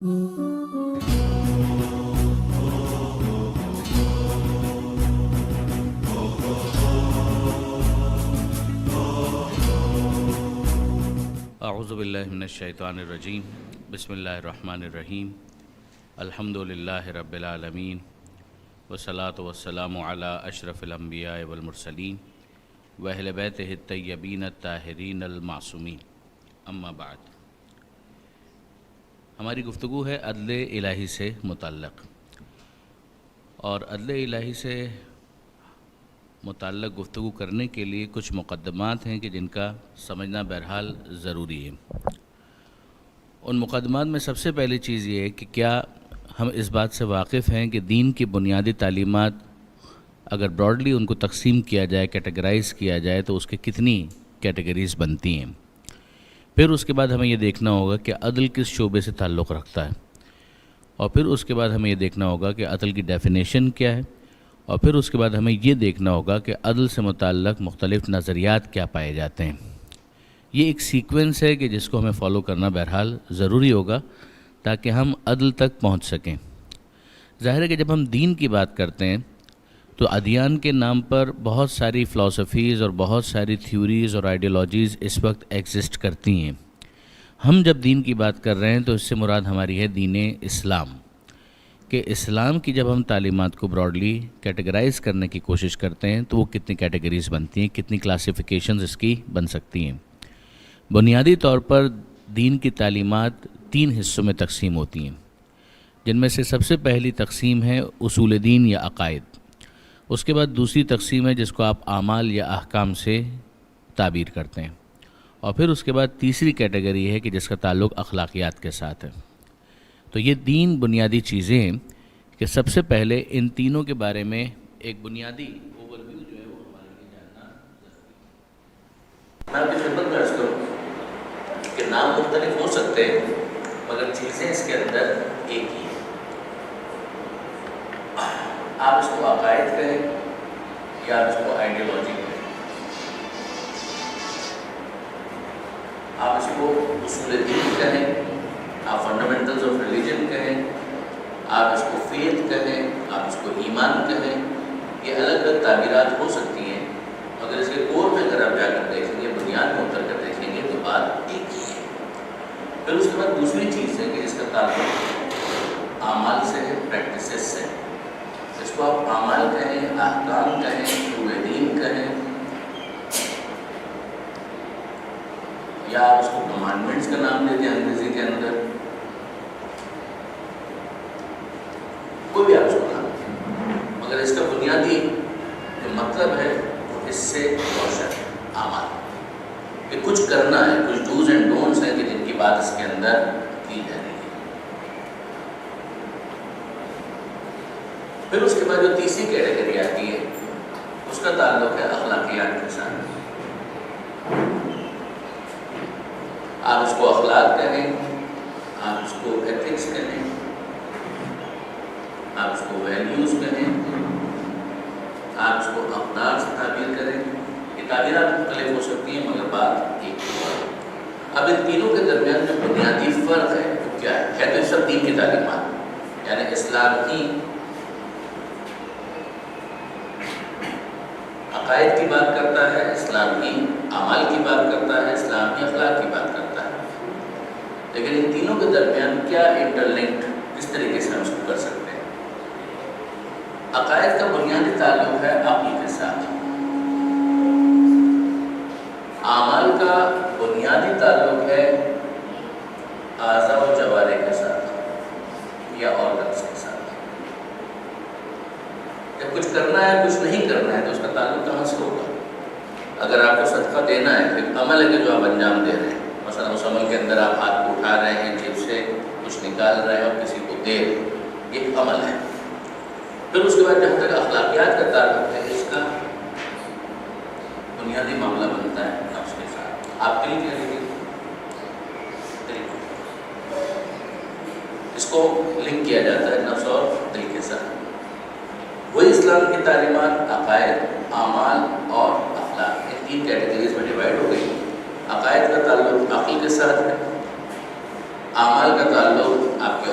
اعوذ باللہ من الشیطان الرجیم، بسم اللہ الرحمن الرحیم، الحمد للہ رب العالمین، والصلاة والسلام علی اشرف الانبیاء والمرسلین واہل بیتہ الطیبین الطاہرین المعصومین، اما بعد۔ ہماری گفتگو ہے عدل الہی سے متعلق، اور عدل الہی سے متعلق گفتگو کرنے کے لیے کچھ مقدمات ہیں کہ جن کا سمجھنا بہرحال ضروری ہے۔ ان مقدمات میں سب سے پہلی چیز یہ ہے کہ کیا ہم اس بات سے واقف ہیں کہ دین کی بنیادی تعلیمات اگر براڈلی ان کو تقسیم کیا جائے، کیٹیگرائز کیا جائے، تو اس کے کتنی کیٹیگریز بنتی ہیں۔ پھر اس کے بعد ہمیں یہ دیکھنا ہوگا کہ عدل کس شعبے سے تعلق رکھتا ہے، اور پھر اس کے بعد ہمیں یہ دیکھنا ہوگا کہ عدل کی ڈیفینیشن کیا ہے، اور پھر اس کے بعد ہمیں یہ دیکھنا ہوگا کہ عدل سے متعلق مختلف نظریات کیا پائے جاتے ہیں۔ یہ ایک سیکوینس ہے کہ جس کو ہمیں فالو کرنا بہرحال ضروری ہوگا تاکہ ہم عدل تک پہنچ سکیں۔ ظاہر ہے کہ جب ہم دین کی بات کرتے ہیں تو ادیان کے نام پر بہت ساری فلاسفیز اور بہت ساری تھیوریز اور آئیڈیالوجیز اس وقت ایگزسٹ کرتی ہیں۔ ہم جب دین کی بات کر رہے ہیں تو اس سے مراد ہماری ہے دین اسلام، کہ اسلام کی جب ہم تعلیمات کو براڈلی کیٹیگرائز کرنے کی کوشش کرتے ہیں تو وہ کتنی کیٹیگریز بنتی ہیں، کتنی کلاسیفیکیشنز اس کی بن سکتی ہیں۔ بنیادی طور پر دین کی تعلیمات 3 حصوں میں تقسیم ہوتی ہیں، جن میں سے سب سے پہلی تقسیم ہے اصول دین یا عقائد۔ اس کے بعد دوسری تقسیم ہے جس کو آپ اعمال یا احکام سے تعبیر کرتے ہیں، اور پھر اس کے بعد تیسری کیٹیگری ہے کہ جس کا تعلق اخلاقیات کے ساتھ ہے۔ تو یہ 3 بنیادی چیزیں ہیں کہ سب سے پہلے ان تینوں کے بارے میں ایک بنیادی اوور ویو جو ہے وہ ہمارے لیے جاننا ضروری ہے۔ میں آپ کی خدمت میں عرض کروں کہ نام مختلف ہو سکتے ہیں مگر چیزیں اس کے اندر ایک ہی ہیں۔ آپ اس کو عقائد کہیں یا آپ اس کو آئیڈیالوجی کہیں، آپ اس کو اصول دین کہیں، آپ فنڈامنٹلز آف ریلیجن کہیں، آپ اس کو فیتھ کہیں، آپ اس کو ایمان کہیں، یہ الگ الگ تعبیرات ہو سکتی ہیں، مگر اس کے کور میں اگر آپ جا کر دیکھیں گے، بنیاد میں اتر کر دیکھیں گے تو بات ایک ہی ہے۔ پھر اس کے بعد دوسری چیز ہے کہ جس کا تعلق اعمال سے ہے، پریکٹسز سے۔ اس کو آپ اعمال کہیں، احکام کہیں، اصول دین کہیں، یا آپ اس کو کمانڈمنٹس کا نام دیتے ہیں انگریزی کے اندر، کوئی بھی آپ اس کو نام دیں، مگر اس کا بنیادی جو مطلب ہے وہ اس سے روشن ہے، اعمال، کہ کچھ کرنا ہے، کچھ ڈوز اینڈ ڈونٹس ہیں کہ جن کی بات اس کے اندر کی جا رہی ہے۔ پھر اس کے بعد جو تیسری کیٹیگری آتی ہے اس کا تعلق ہے اخلاقیات کے ساتھ۔ آپ اس کو اخلاق کہیں، آپ اس کو ایتھکس کہیں، آپ اس کو ویلیوز کہیں، آپ اس کو اقدار سے تعبیر کریں، یہ تعبیرات مختلف ہو سکتی ہیں مگر بات ایک ہے۔ اب ان تینوں کے درمیان جو بنیادی فرق ہے وہ کیا ہے؟ تو سب دین کی تعلیمات، یعنی اسلام ہی عقائد کی بات کرتا ہے، اسلام ہی اعمال کی بات کرتا ہے، اسلام ہی اخلاق کی بات کرتا ہے، لیکن ان تینوں کے درمیان کیا انٹرلنکڈ کس طریقے سے ہم اس کو کر سکتے ہیں؟ عقائد کا بنیادی تعلق ہے عقل کے ساتھ، اعمال کا بنیادی تعلق ہے اعضاء و جوارح کے ساتھ یا آرگنس کے ساتھ۔ جب کچھ کرنا ہے کچھ نہیں کرنا ہے تو اس کا تعلق کہاں سے ہوگا؟ اگر آپ کو صدقہ دینا ہے تو ایک عمل ہے کہ جو آپ انجام دے رہے ہیں، مثلا اس عمل کے اندر آپ ہاتھ کو اٹھا رہے ہیں، جیب سے کچھ نکال رہے ہیں اور کسی کو دے رہے ہیں، یہ ایک عمل ہے۔ پھر اس کے بعد جہاں تک اخلاقیات کا تعلق ہے، اس کا بنیادی معاملہ بنتا ہے نفس کے ساتھ۔ آپ دل کہہ لیجیے، اس کو لنک کیا جاتا ہے نفس اور دل کے ساتھ۔ وہی اسلام کی تعلیمات عقائد، اعمال اور اخلاق، یہ 3 کیٹیگریز میں ڈیوائڈ ہو گئی۔ عقائد کا تعلق عقل کے ساتھ ہے، اعمال کا تعلق آپ کے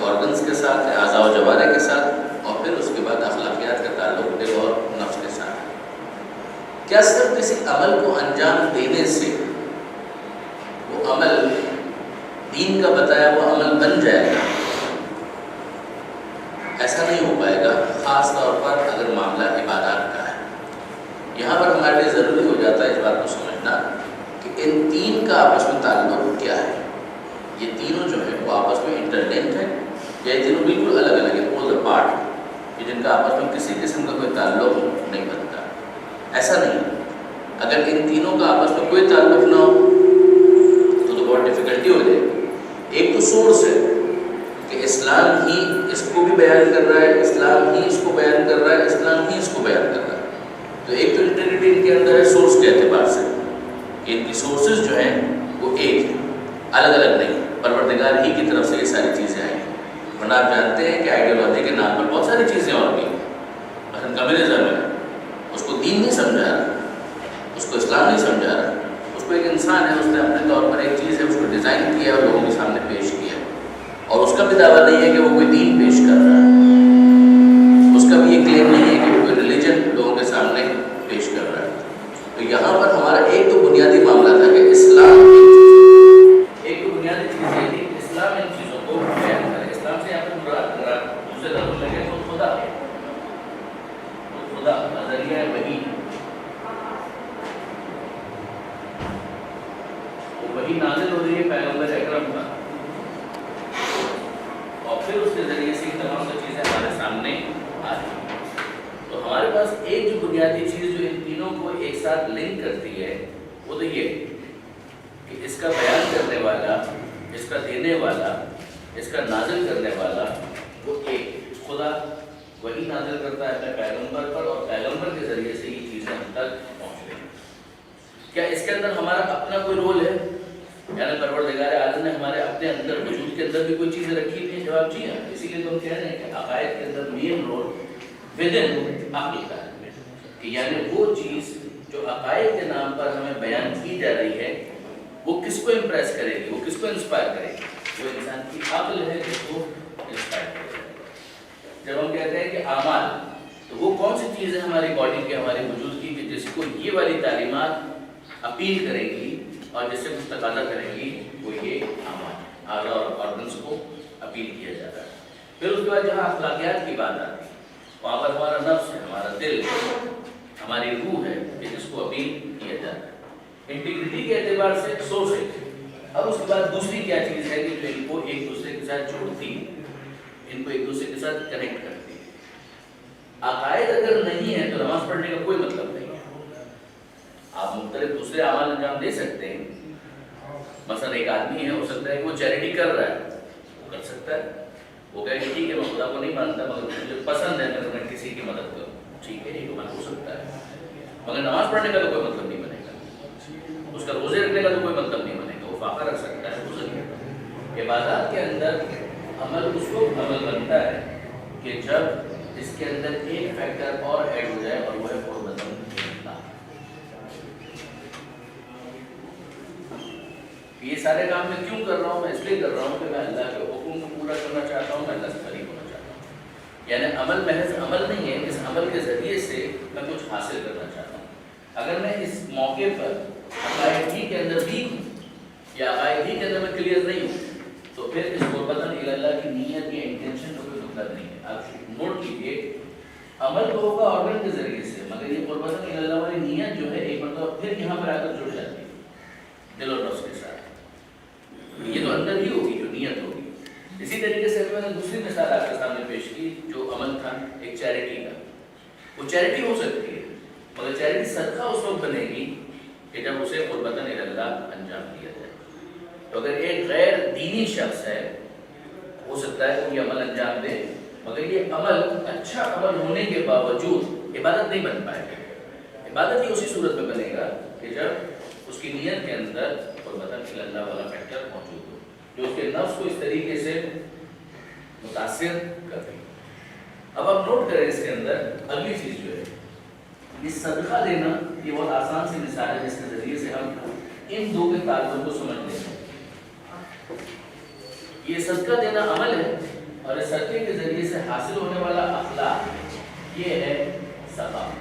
عمل کو انجام دینے سے وہ عمل دین کا بتایا وہ عمل بن جائے گا، ایسا نہیں ہو پائے گا، خاص طور پر اگر معاملہ عبادات کا ہے۔ یہاں پر ہمارے لیے ضروری ہو جاتا ہے اس بات کو سمجھنا کہ ان تین کا آپس میں تعلق کیا ہے۔ یہ تینوں جو ہیں وہ آپس میں انٹرلنکڈ ہیں یا یہ تینوں بالکل الگ الگ ہیں، پولز اپارٹ، کہ جن کا آپس میں کسی قسم کا کوئی تعلق نہیں بنتا؟ ایسا نہیں۔ اگر ان تینوں کا آپس میں کوئی تعلق نہ ہو تو بہت ڈیفیکلٹی ہو جائے گی۔ ایک تو سورس ہے کہ اسلام ہی اس کو بھی بیان کر رہا ہے، اسلام ہی اس کو بیان کر رہا ہے، اسلام ہی اس کو بیان کر رہا ہے۔ تو ایک تو انٹیگریٹی ان کے اندر ہے سورس کے اعتبار سے کہ ان کی سورسز جو ہیں وہ ایک ہیں، الگ الگ نہیں، پروردگار ہی کی طرف سے یہ ساری چیزیں آئی ہیں۔ ورنہ آپ جانتے ہیں کہ آئیڈیالوجی کے نام پر بہت ساری چیزیں اور بھی، مثلا کمیونزم ہے، اس کو دین نہیں سمجھا رہا، اس کو اسلام نہیں سمجھا رہا، اس کو ایک انسان ہے، اس نے اپنے طور پر ایک چیز ہے اس کو ڈیزائن کیا اور لوگوں کے سامنے پیش کیا، اور اس کا بھی دعویٰ نہیں ہے کہ وہ کوئی دین پیش کر رہا ہے، اس کا بھی یہ کلیم نہیں ہے کہ وہ کوئی ریلیجن لوگوں کے سامنے پیش کر رہا ہے۔ تو یہاں پر ہمارا ایک تو بنیادی معاملہ تھا کہ اسلام ایک تو بنیادی چیز یہ تھی کہ اسلام ان چیزوں کو بیان کرے۔ اسلام سے یہاں پر مراد اگر آپ دوسرے لفظ لگے تو خدا نظریہ ہے وحی، وہی نازل ہو رہی ہے پیغمبر اکرم پر، اور پھر اس کے ذریعے سے تمام سب چیزیں ہمارے سامنے آ رہی ہیں۔ تو ہمارے پاس ایک جو بنیادی چیز جو ان تینوں کو ایک ساتھ لنک کرتی ہے وہ تو یہ کہ اس کا بیان کرنے والا، اس کا دینے والا، اس کا نازل کرنے والا وہ ایک خدا، وہی نازل کرتا ہے اپنے پیغمبر پر، اور پیغمبر کے ذریعے سے یہ چیزیں ہم تک پہنچ رہی ہیں۔ کیا اس کے اندر ہمارا اپنا کوئی رول ہے؟ یعنی پروردگار عالم نے ہمارے اپنے اندر وجود کے اندر بھی کوئی چیزیں رکھی ہوئی ہیں؟ جواب جی ہاں۔ اسی لیے تو ہم کہہ رہے ہیں کہ عقائد کے اندر مین رول ودن عقل کا ہے، کہ یعنی وہ چیز جو عقائد کے نام پر ہمیں بیان کی جا رہی ہے وہ کس کو امپریس کرے گی، وہ کس کو انسپائر کرے گی؟ وہ انسان کی عقل ہے جس کو انسپائر کرے گی۔ جب ہم کہتے ہیں کہ اعمال، تو وہ کون سی چیز ہے ہماری باڈی کی، ہمارے وجود کی، کہ جس کو یہ والی تعلیمات اپیل کرے گی اور جس سے کچھ تقاضا کرے گی، وہ یہ اعمال، اعضاء اور آرگنس کو اپیل کیا جاتا ہے۔ پھر اس کے بعد جہاں اخلاقیات کی بات آتی ہے وہاں پر ہمارا نفس ہے، ہمارا دل، ہماری روح ہے کہ جس کو اپیل کیا جاتا ہے۔ انٹیگریٹی کے اعتبار سے سورس ہے۔ اب اس کے بعد دوسری کیا چیز ہے کہ جو ان کو ایک دوسرے کے ساتھ جوڑتی ہے، ان کو ایک دوسرے کے ساتھ کنیکٹ کرتی ہے۔ عقائد اگر نہیں ہے تو نماز پڑھنے کا کوئی مطلب نہیں ہے۔ آپ مختلف دوسرے اعمال انجام دے سکتے ہیں، مثلا ایک آدمی ہے، ہو سکتا ہے کہ وہ چیریٹی کر رہا ہے، وہ کر سکتا ہے، وہ کہے کہ ٹھیک ہے میں خدا کو نہیں مانتا مگر مجھے پسند ہے کہ میں کسی کی مدد کروں، ٹھیک ہے یہ تو ہو سکتا ہے، مگر نماز پڑھنے کا تو کوئی مطلب نہیں بنے گا، اس کا روزے رکھنے کا تو کوئی مطلب نہیں بنے گا، وہ فاقہ رکھ سکتا ہے، وہ ضرور۔ عبادات کے اندر عمل اس کو عمل بنتا ہے کہ جب اس کے اندر ایک فیکٹر اور ایڈ ہو جائے اور وہ ہے قربت اللہ۔ یہ سارے کام میں کیوں کر رہا ہوں؟ میں اس لیے کر رہا ہوں کہ میں اللہ کے حکم کو پورا کرنا چاہتا ہوں، میں اللہ سے قریب ہونا چاہتا ہوں۔ یعنی عمل محض عمل نہیں ہے، اس عمل کے ذریعے سے میں کچھ حاصل کرنا چاہتا ہوں۔ اگر میں اس موقع پر عقائد ہی کے اندر ویک ہوں یا عقائد ہی کے اندر میں کلیئر نہیں ہوں تو پھر اس قربتاً اللہ کی نیت یا انٹینشن کا کوئی مطلب نہیں ہے۔ آپ نوٹ کیجیے، عمل تو ہوگا آرگن کے ذریعے سے، مگر یہ قربتاً اللہ والی نیت جو ہے ایک مرتبہ پھر یہاں پر آ کر جڑ جاتی ہے دل اور نفس کے ساتھ۔ یہ تو اندر ہی ہوگی جو نیت ہوگی۔ اسی طریقے سے میں نے دوسری مثال آپ کے سامنے پیش کی جو عمل تھا ایک چیریٹی کا۔ وہ چیریٹی ہو سکتی ہے مگر چیریٹی صدقہ اس وقت بنے گی کہ جب اسے قربتاً اللہ انجام دیا جائے۔ تو اگر ایک غیر دینی شخص ہے ہو سکتا ہے کہ یہ عمل انجام دے مگر یہ عمل اچھا عمل ہونے کے باوجود عبادت نہیں بن پائے گا۔ عبادت ہی اسی صورت میں بنے گا کہ جب اس کی نیت کے اندر قربتاً اللہ والا فیکٹر موجود ہو جو اس کے نفس کو اس طریقے سے متاثر کرے۔ اب آپ نوٹ کریں اس کے اندر اگلی چیز جو ہے یہ صدقہ دینا، یہ بہت آسان سی مثال ہے جس کے ذریعے سے ہم ان دو کے تعلق کو سمجھ لیں گے۔ یہ صدقہ دینا عمل ہے اور اس صدقے کے ذریعے سے حاصل ہونے والا اخلاق یہ ہے ثواب۔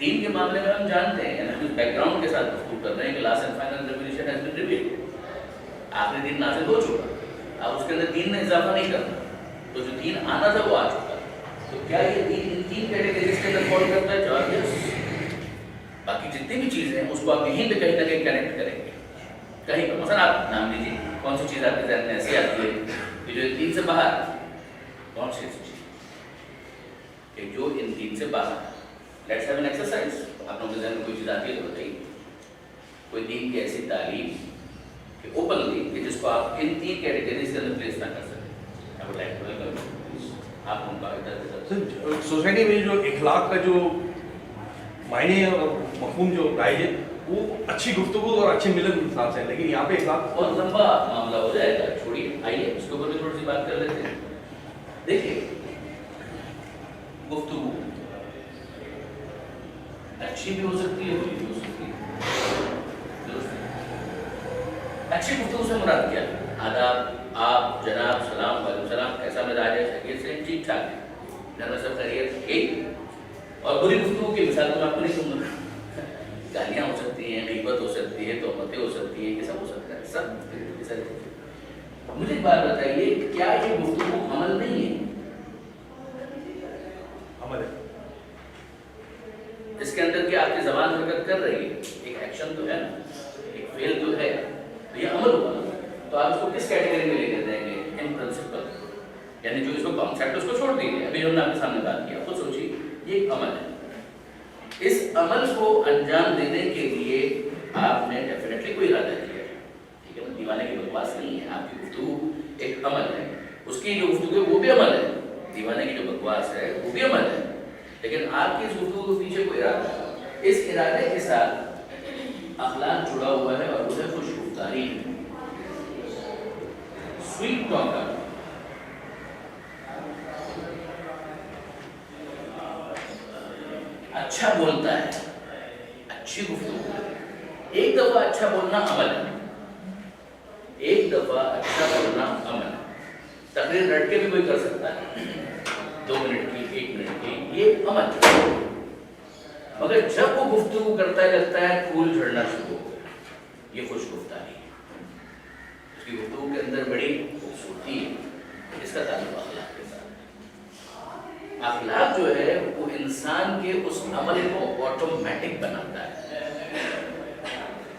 دین کے معاملے میں ہم جانتے ہیں ہم اس بیک گراؤنڈ کے ساتھ گفتگو کر رہے ہیں کہ last and final revolution has been revealed, آخری دین نازل ہو چکا، اب اس کے اندر دین نے اضافہ نہیں کرنا، تو جو دین آنا تھا وہ آ چکا، تو کیا یہ دین ان تین کیٹیگریز کے اندر فال کرتا ہے؟ جواب یس۔ باقی جتنی بھی چیزیں ہیں اس کو آپ یہیں پہ کہیں نہ کہیں کنیکٹ کریں گے، کہیں پر مثلا آپ نام لیجیے کون سی چیز آپ کے ذہن میں ایسی آتی ہے کہ جو ان تین سے باہر، کون سی چیز کہ جو ان تین سے باہر؟ لیٹس ہیو این ایکسرسائز، آپ لوگوں کے ذہن میں کوئی چیز آتی ہے تو بتائیے، کوئی دین کی ایسی تعلیم کہ اوپنلی کہ جس کو آپ ان تین کیٹیگریز کے اندر پلیس نہ کر سکیں۔ I would like to welcome you. آپ ان کا سوسائٹی میں جو اخلاق کا جو معنی اور مفہوم جو رائج ہے وہ اچھی گفتگو اور اچھے ملن کے حساب سے ہے، لیکن یہاں پہ اخلاق بہت لمبا معاملہ ہو جائے گا، چھوڑیے، آئیے اس کے اوپر بھی تھوڑی سی بات کر لیتے ہیں۔ دیکھیے گفتگو اچھی بھی ہو سکتی ہے، بری بھی ہو سکتی ہے۔ اچھی گفتگو سے مراد کیا؟ آداب، آپ جناب، سلام، وعلیکم السلام، کیسا مزاج ہے، خیریت سے، ٹھیک ٹھاک ہے، گھر میں سب خیریت، ٹھیک۔ اور بری گفتگو کی مثال تو میں آپ کو نہیں دوں گا، گالیاں ہو سکتی ہیں، غیبت ہو سکتی ہے، تہمتیں ہو سکتی ہیں، یہ سب ہو سکتا ہے، سب۔ مجھے ایک بات بتائیے، کیا یہ گفتگو عمل نہیں ہے؟ عمل ہے، اس کے اندر کیا آپ کی زبان حرکت کر رہی ہے؟ ایک ایکشن تو ہے نا، ایک فعل تو ہے، تو یہ عمل ہوا، تو آپ اس کو کس کیٹیگری میں لے کر دیں گے؟ ان پرنسپل، یعنی جو اس کو کانسیپٹ اس کو چھوڑ دیجیے، ابھی جو ہم نے آپ کے سامنے بات کیا، خود سوچیے یہ ایک عمل ہے، اس عمل کو انجام دینے کے لیے آپ نے ڈیفینیٹلی کوئی ارادہ کیا ہے، ٹھیک ہے نا، دیوانے کی بکواس نہیں ہے، آپ کی گفتگو ایک عمل ہے، اس کی جو گفتگو ہے وہ بھی عمل ہے، دیوانے کی جو بکواس ہے وہ بھی عمل ہے، لیکن آپ کی اس گفتگو کے پیچھے کوئی ارادہ ہے، اس ارادے کے ساتھ اخلاق جڑا ہوا ہے اور وہ ہے خوش گفتاری، سویٹ ٹاکر۔ اچھا بولتا ہے، اچھی گفتگو ہے، ایک دفعہ اچھا بولنا عمل ہے، ایک دفعہ اچھا بولنا عمل ہے، تقریر رٹ کے بھی کوئی کر سکتا ہے، 2 منٹ کی، 1 منٹ کی، یہ عمل ہے، مگر جب وہ گفتگو کرتا ہے لگتا ہے پھول جھڑنا شروع ہو گیا، یہ خوش گفتاری ہے، اس کی گفتگو کے اندر بڑی خوبصورتی ہے، اس کا تعلق اخلاق کے ساتھ۔ اخلاق جو ہے وہ انسان کے اس عمل کو آٹومیٹک بناتا ہے۔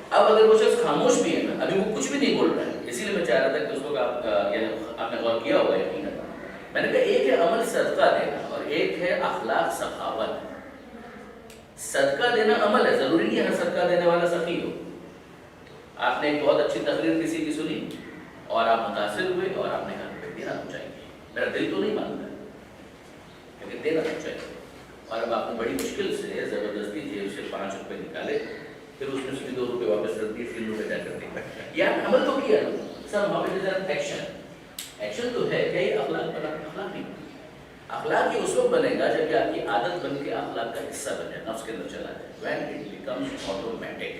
اب اگر وہ شخص خاموش بھی ہے نا، ابھی وہ کچھ بھی نہیں بول رہا ہے، اسی لیے میں چاہ رہا تھا کہ اس کو آپ نے غور کیا ہوگا یقیناً، میں نے کہا ایک ہے عمل صدقہ دینا اور ایک ہے اخلاق سخاوت۔ صدقہ دینا عمل ہے، ضروری نہیں ہے ہر صدقہ دینے والا سخی ہو۔ آپ نے ایک بہت اچھی تقریر کسی کی سنی اور آپ متاثر ہوئے اور آپ نے کہا کہ دینا تو چاہیے، میرا دل تو نہیں مانتا لیکن دینا تو چاہیے، اور اب آپ نے بڑی مشکل سے زبردستی جیب سے 5 روپے نکالے، پھر اس میں سے 2 روپے واپس رکھ دیے، 3 روپے جا کر دے، یہ عمل تو کیا نا، سب ایکشن، ایکشن تو ہے، کیا یہ اخلاق بنا؟ اخلاق نہیں، اخلاق یہ اس وقت بنے گا جب یہ آپ کی عادت بن کے اخلاق کا حصہ بن جائے، نفس کے اندر چلا جائے، when it becomes automatic۔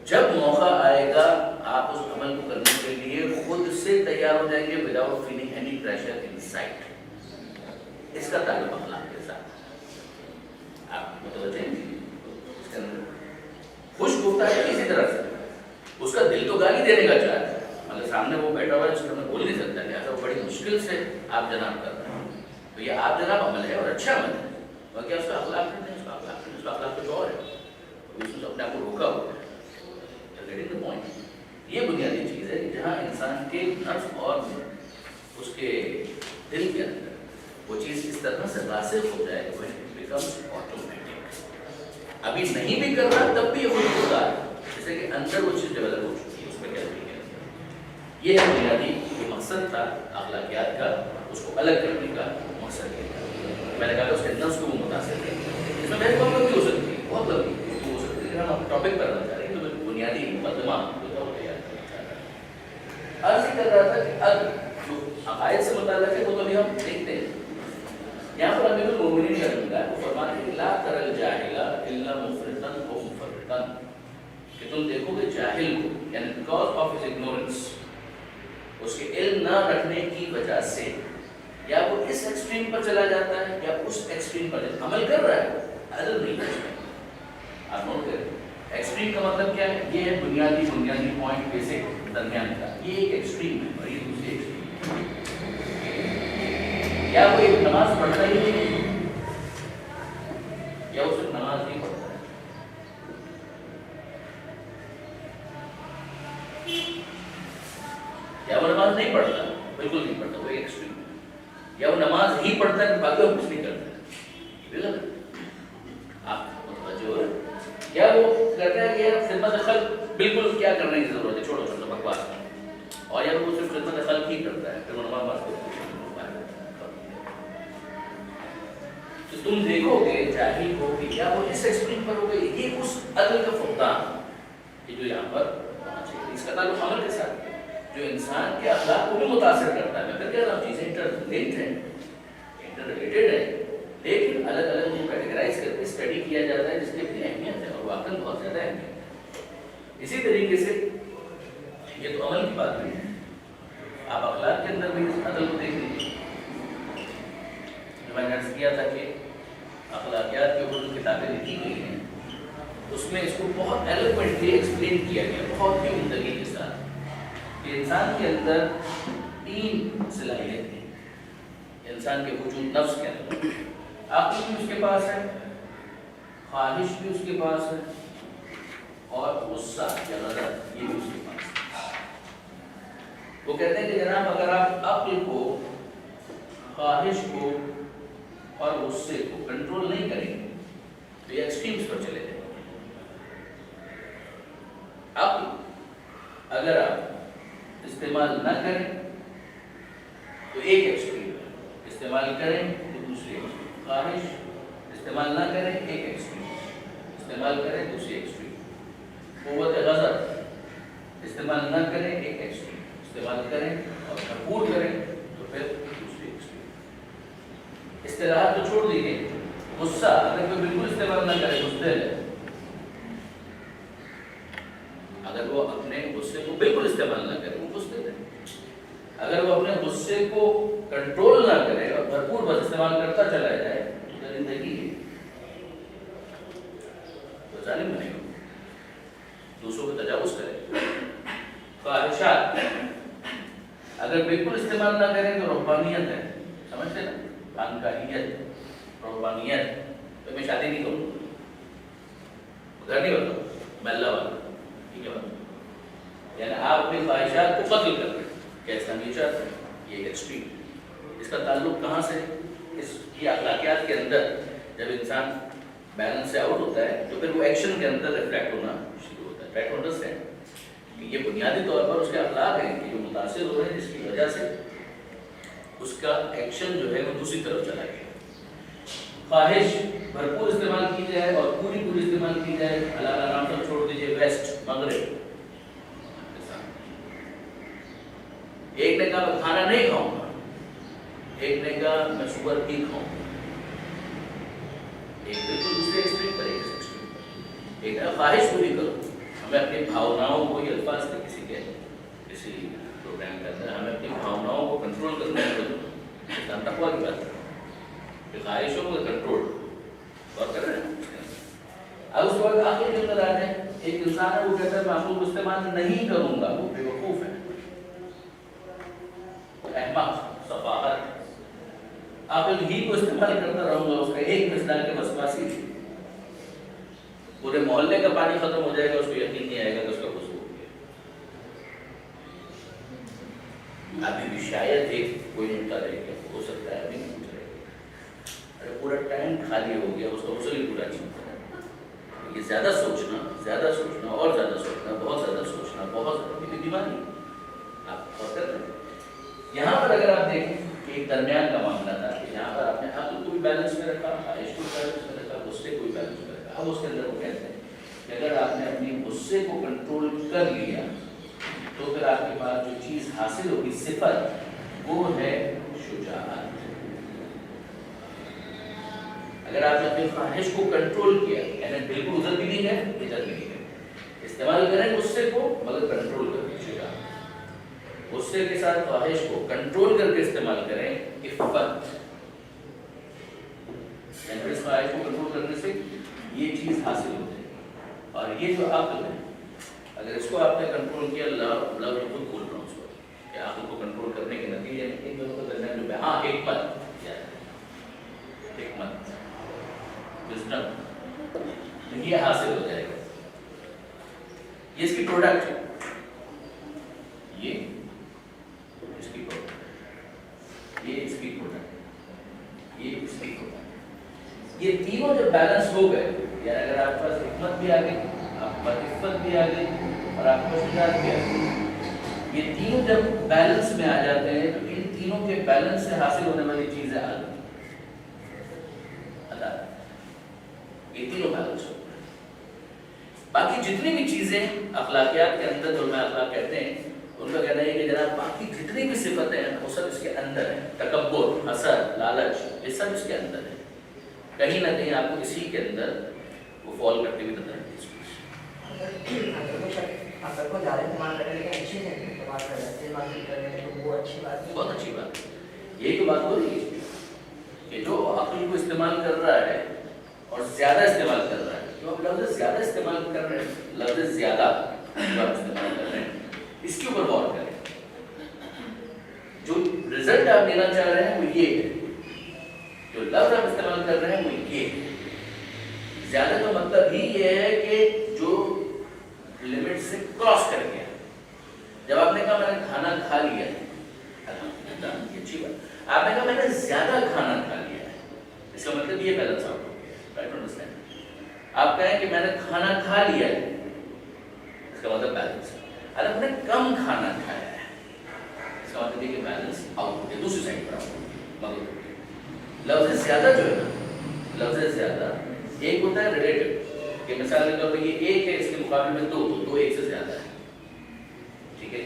جب موقع آئے گا آپ اس عمل کو کرنے کے لیے خود سے تیار ہو جائیں گے without feeling any pressure inside۔ اس کا تعلق اخلاق کے ساتھ، آپ متوجہ ہیں؟ اس کے اندر خوش گفتاری کسی طرح سے، اس کا دل تو گالی دینے کا چاہتا ہے مگر سامنے وہ بیٹھا ہوا ہے جس کو میں بول نہیں سکتا، لہٰذا وہ بڑی مشکل سے آپ جناب کر رہے ہیں، تو یہ آپ جناب عمل ہے اور اچھا عمل ہے، باقی اس کا اخلاق نہیں ہے، اس کا اخلاق نہیں، اس کا اخلاق کچھ اور ہے، اس نے اپنے آپ کو روکا ہوا ہے۔ یہ بنیادی چیز ہے جہاں انسان کے نفس اور اس کے دل کے اندر وہ چیز اس طرح سے راسخ ہو جائے کہ it becomes automatic۔ ابھی نہیں بھی کر رہا تب بھی یہ خود ہوتا ہے، جیسے کہ اندر وہ چیز ڈیولپ ہو چکی ہے، اس میں کیا ہے، یہ ہے بنیادی جو مقصد تھا اخلاقیات کا، اس کو الگ کرنے کا مقصد یہ تھا۔ میں نے کہا کہ اس کے نفس کو وہ متاثر کرے، اس میں بہت بہت لمبی ہو سکتی ہے، بہت لمبی ہو سکتی ہے، ہم ٹاپک پر رہنا چاہ رہے ہیں تو بنیادی مقدمہ عرض کر رہا تھا کہ اب جو عقائد سے متعلق ہے وہ تو ابھی ہم دیکھتے ہیں، یہاں پر امیر المومنین کا جملہ ہے، وہ فرماتے ہیں لا تر الجاہل الا مفرطا و مفرطا، کہ تم دیکھو گے جاہل کو، یعنی بیکاز آف ہز اگنورنس، اس کے علم نہ رکھنے کی وجہ سے، یا وہ اس ایکسٹریم پر چلا جاتا ہے یا اس ایکسٹریم پر عمل کر رہا ہے، عدل نہیں ہے، آپ نوٹ کریں ایکسٹریم کا مطلب کیا ہے؟ یہ ہے بنیادی پوائنٹ بیسک درمیان کا، یہ ایک ایکسٹریم ہے اور یہ دوسری ایکسٹریم ہے۔ کیا وہ ایک نماز پڑھتا ہی نہیں یا وہ صرف نماز نہیں پڑھتا ہے؟ یا وہ نماز نہیں پڑھتا، بالکل نہیں پڑھتا، وہ ایک ایکسٹریم ہے۔ یا وہ نماز ہی پڑھتا ہے باقی وہ کچھ نہیں کرتا ہے، آپ متوجہ ہو رہے ہیں؟ یا وہ کہتا ہے کہ یار خدمت خلق بالکل کیا کرنے کی ضرورت ہے، چھوڑو چھوڑو بکواس، اور یا وہ صرف خدمت خلق ہی کرتا ہے، پھر وہ نماز پڑھتا ہے۔ تو تم دیکھو گے جاہل ہو کہ کیا وہ اس ایکسٹریم پر ہو گئے، یہ اس عدل کا فقدان کہ جو یہاں پر ہونا چاہیے۔ اس کا تعلق عمل کے ساتھ ہے، جو انسان کے اخلاق کو بھی متاثر کرتا ہے۔ میں پھر کہہ رہا ہوں چیزیں انٹرلیٹڈ ہیں، انٹر ریلیٹڈ ہیں، لیکن الگ الگ ان کو کیٹیگرائز کر کے اسٹڈی کیا جاتا ہے، جس کی اپنی اہمیت ہے اور واقعی بہت زیادہ اہمیت ہے۔ اسی طریقے سے یہ تو عمل کی بات نہیں ہے، آپ اخلاق کے اندر بھی اس عدل کو دیکھ لیجیے۔ جو میں نے عرض کیا تھا کہ اخلاقیات کے اوپر جو کتابیں لکھی گئی ہیں اس میں اس کو بہت ایلیگنٹلی ایکسپلین کیا گیا، بہت ہی عمدگی کے ساتھ کہ انسان کے اندر 3 صلاحیتیں ہیں۔ انسان کے وجود نفس کے اندر عقل بھی اس کے پاس ہے، خواہش بھی اس کے پاس ہے، اور غصہ یا غضب یہ بھی اس کے پاس ہے۔ وہ کہتے ہیں کہ جناب اگر آپ عقل کو، خواہش کو اور غصے کو کنٹرول نہیں کریں گے تو یہ ایکسٹریمز پر چلے جائیں گے۔ عقل اگر آپ استعمال نہ کریں تو ایک ایکسٹریم ہے، استعمال کریں تو دوسری ایکسٹریم، خواہش استعمال نہ کریں ایک ایکسٹریم، استعمال کریں دوسری ایکسٹریم، قوت غضب استعمال نہ کریں ایک ایکسٹریم، استعمال کریں اور بھرپور کریں تو پھر دوسری ایکسٹریم۔ اصطلاحات تو چھوڑ دیجیے، غصہ اگر کوئی بالکل استعمال نہ کرے غصے میں، اگر وہ اپنے غصے کو بالکل استعمال نہ کرے وہ غصے میں، اگر وہ اپنے غصے کو کنٹرول نہ کرے اور بھرپور بس استعمال کرتا چلا جائے تو زندگی ہے تو ظالم بنے گا، دوسروں کو تجاوز کرے۔ خواہشات اگر بالکل استعمال نہ کریں تو روحانیت ہے، سمجھتے نا، خانقاہیت، روحانیت۔ تو میں شادی نہیں کروں، گھر نہیں بتاؤں، میں اللہ والا، ٹھیک ہے بات، یعنی آپ اپنی خواہشات کو قتل کر رہے ہیں، کیا اسلام یہ چاہتا ہے؟ یہ ایک ایکسٹریم۔ اس کا تعلق کہاں سے؟ اس کی اخلاقیات کے اندر جب انسان بیلنس سے آؤٹ ہوتا ہے تو پھر وہ ایکشن کے اندر ریفلیکٹ ہونا شروع ہوتا ہے۔ ٹرائی ٹو انڈرسٹینڈ کہ یہ بنیادی طور پر اس کے اخلاق ہیں کہ جو متاثر ہو رہے ہیں، جس کی وجہ سے اس کا ایکشن جو ہے وہ دوسری طرف چلا گیا۔ خواہش بھرپور استعمال کی جائے اور پوری استعمال کی جائے، اللہ نام سب چھوڑ دیجیے، ویسٹ مغرب، ایک نے کہا میں کھانا نہیں کھاؤں گا، ایک نے کہا میں شوگر ہی کھاؤں گا، ایک بالکل دوسرے ایکسٹریم پر، ایک ایکسٹریم پر، ایک ہے خواہش پوری کرو، ہمیں اپنی بھاوناؤں کو، یہ الفاظ تھے کسی پروگرام کے اندر، ہمیں اپنی بھاوناؤں کو کنٹرول کرنا ہے، تقویٰ کی بات ہے کہ خواہشوں کو کنٹرول اور کر رہے ہیں۔ اب اس کے بعد آخر کے اندر آ جائیں، ایک انسان ہے وہ کہتا ہے میں عقل کو استعمال نہیں کروں گا، وہ بے وقوف ہے، احمق، سفاہت، عقل ہی کو استعمال کرتا رہوں گا، اس کا ایک مثال کے وسواسی تھی، پورے محلے کا پانی ختم ہو جائے گا، اس کو یقین نہیں آئے گا کہ اس کا وضو ہو گیا۔ ابھی بھی شاید ایک کوئی نکتا رہے گا، ہو سکتا ہے ابھی نہیں رہے گا، ارے پورا ٹینک خالی ہو گیا، اس کا غسل ہی پورا نہیں ہوتا۔ یہ زیادہ سوچنا اور زیادہ سوچنا، بہت زیادہ سوچنا، بہت زیادہ بیماری آپ غور کر رہے ہیں۔ یہاں پر اگر آپ دیکھیں کہ ایک درمیان کا معاملہ تھا کہ یہاں پر آپ نے عقل کو بھی بیلنس میں رکھا، خواہش کو بھی بیلنس میں رکھا، غصے کو بھی بیلنس میں رکھا۔ اب اس کے اندر وہ کہتے ہیں کہ اگر آپ نے اپنی غصے کو کنٹرول کر لیا تو پھر آپ کے پاس جو چیز حاصل ہوگی صفت، وہ ہے شجاعت۔ اگر آپ نے اپنی خواہش کو کنٹرول کیا، یعنی بالکل ادھر بھی نہیں ہے ادھر بھی نہیں ہے، استعمال کریں غصے کو مگر کنٹرول کر کے، شجاعت، غصے کے ساتھ خواہش کو کنٹرول کر کے استعمال کریں، عفت، یعنی اس خواہش کو کنٹرول کرنے سے یہ چیز حاصل ہو جائے گی۔ یہ جو عقل ہے اگر اس کو آپ نے کنٹرول کیا، لفظ خود بول رہا ہوں اس کو کہ عقل کو کنٹرول کرنے کے نتیجے میں ایک دونوں کے درمیان جو ہاں حکمت وزڈم یہ حاصل ہو جائے گا. یہ اس کی پروڈکٹ ہے، یہ اس کی پروڈکٹ، یہ اس کی پروڈکٹ، یہ اس کی پروڈکٹ. یہ تینوں جب بیلنس ہو گئے، یعنی اگر آپ کے پاس حکمت بھی آ گئی، آپ کے پاس عفت بھی آ گئی اور آپ کے پاس شجاعت بھی آ گئی، یہ تینوں جب بیلنس میں آ جاتے ہیں تو ان تینوں کے بیلنس سے حاصل ہونے والی چیزیں عدالت، یہ تینوں بیلنس ہو. باقی جتنی بھی چیزیں اخلاقیات کے اندر جو میں اخلاق کہتے ہیں ان کا کہنا ہے کہ جناب باقی جتنی بھی صفتیں ہیں وہ سب اس کے اندر ہیں. تکبر، حسد، لالچ، یہ سب اس کے اندر ہے. کہیں نہ کہیں آپ کو اسی کے اندر وہ فال کرتی ہوئی نظر آتی ہے. بہت اچھی بات ہے. یہی تو بات ہو رہی ہے کہ جو عقل کو استعمال کر رہا ہے اور زیادہ استعمال کر رہا ہے، جو آپ لفظ زیادہ استعمال کر رہے ہیں، لفظ زیادہ جو آپ استعمال کر رہے ہیں، اس کے اوپر غور کریں. جو رزلٹ آپ لینا چاہ رہے ہیں وہ یہ ہے، جو لفظ آپ استعمال کر رہے ہیں وہ یہ ہے. زیادہ کا مطلب ہی یہ ہے کہ جو لمٹ سے کراس کر گیا. جب آپ نے کہا میں نے کھانا کھا لیا ہے، یہ اچھی بات. آپ نے کہا میں نے زیادہ کھانا کھا لیا ہے، اس کا مطلب یہ بیلنس آؤٹ ہو گیا. Right understand. آپ کہیں کہ میں نے کھانا کھا لیا ہے، اس کا مطلب بیلنس. اگر آپ نے کم کھانا کھایا ہے، اس کا مطلب یہ کہ بیلنس آؤٹ ہو گیا، دوسری سائڈ پر آؤٹ. مگر لفظ زیادہ جو ہے نا، لفظ زیادہ ایک ہوتا ہے ریلیٹو، کہ مثال کے طور پر یہ ایک ہے، اس کے مقابلے میں دو ایک سے زیادہ ہے. ٹھیک ہے.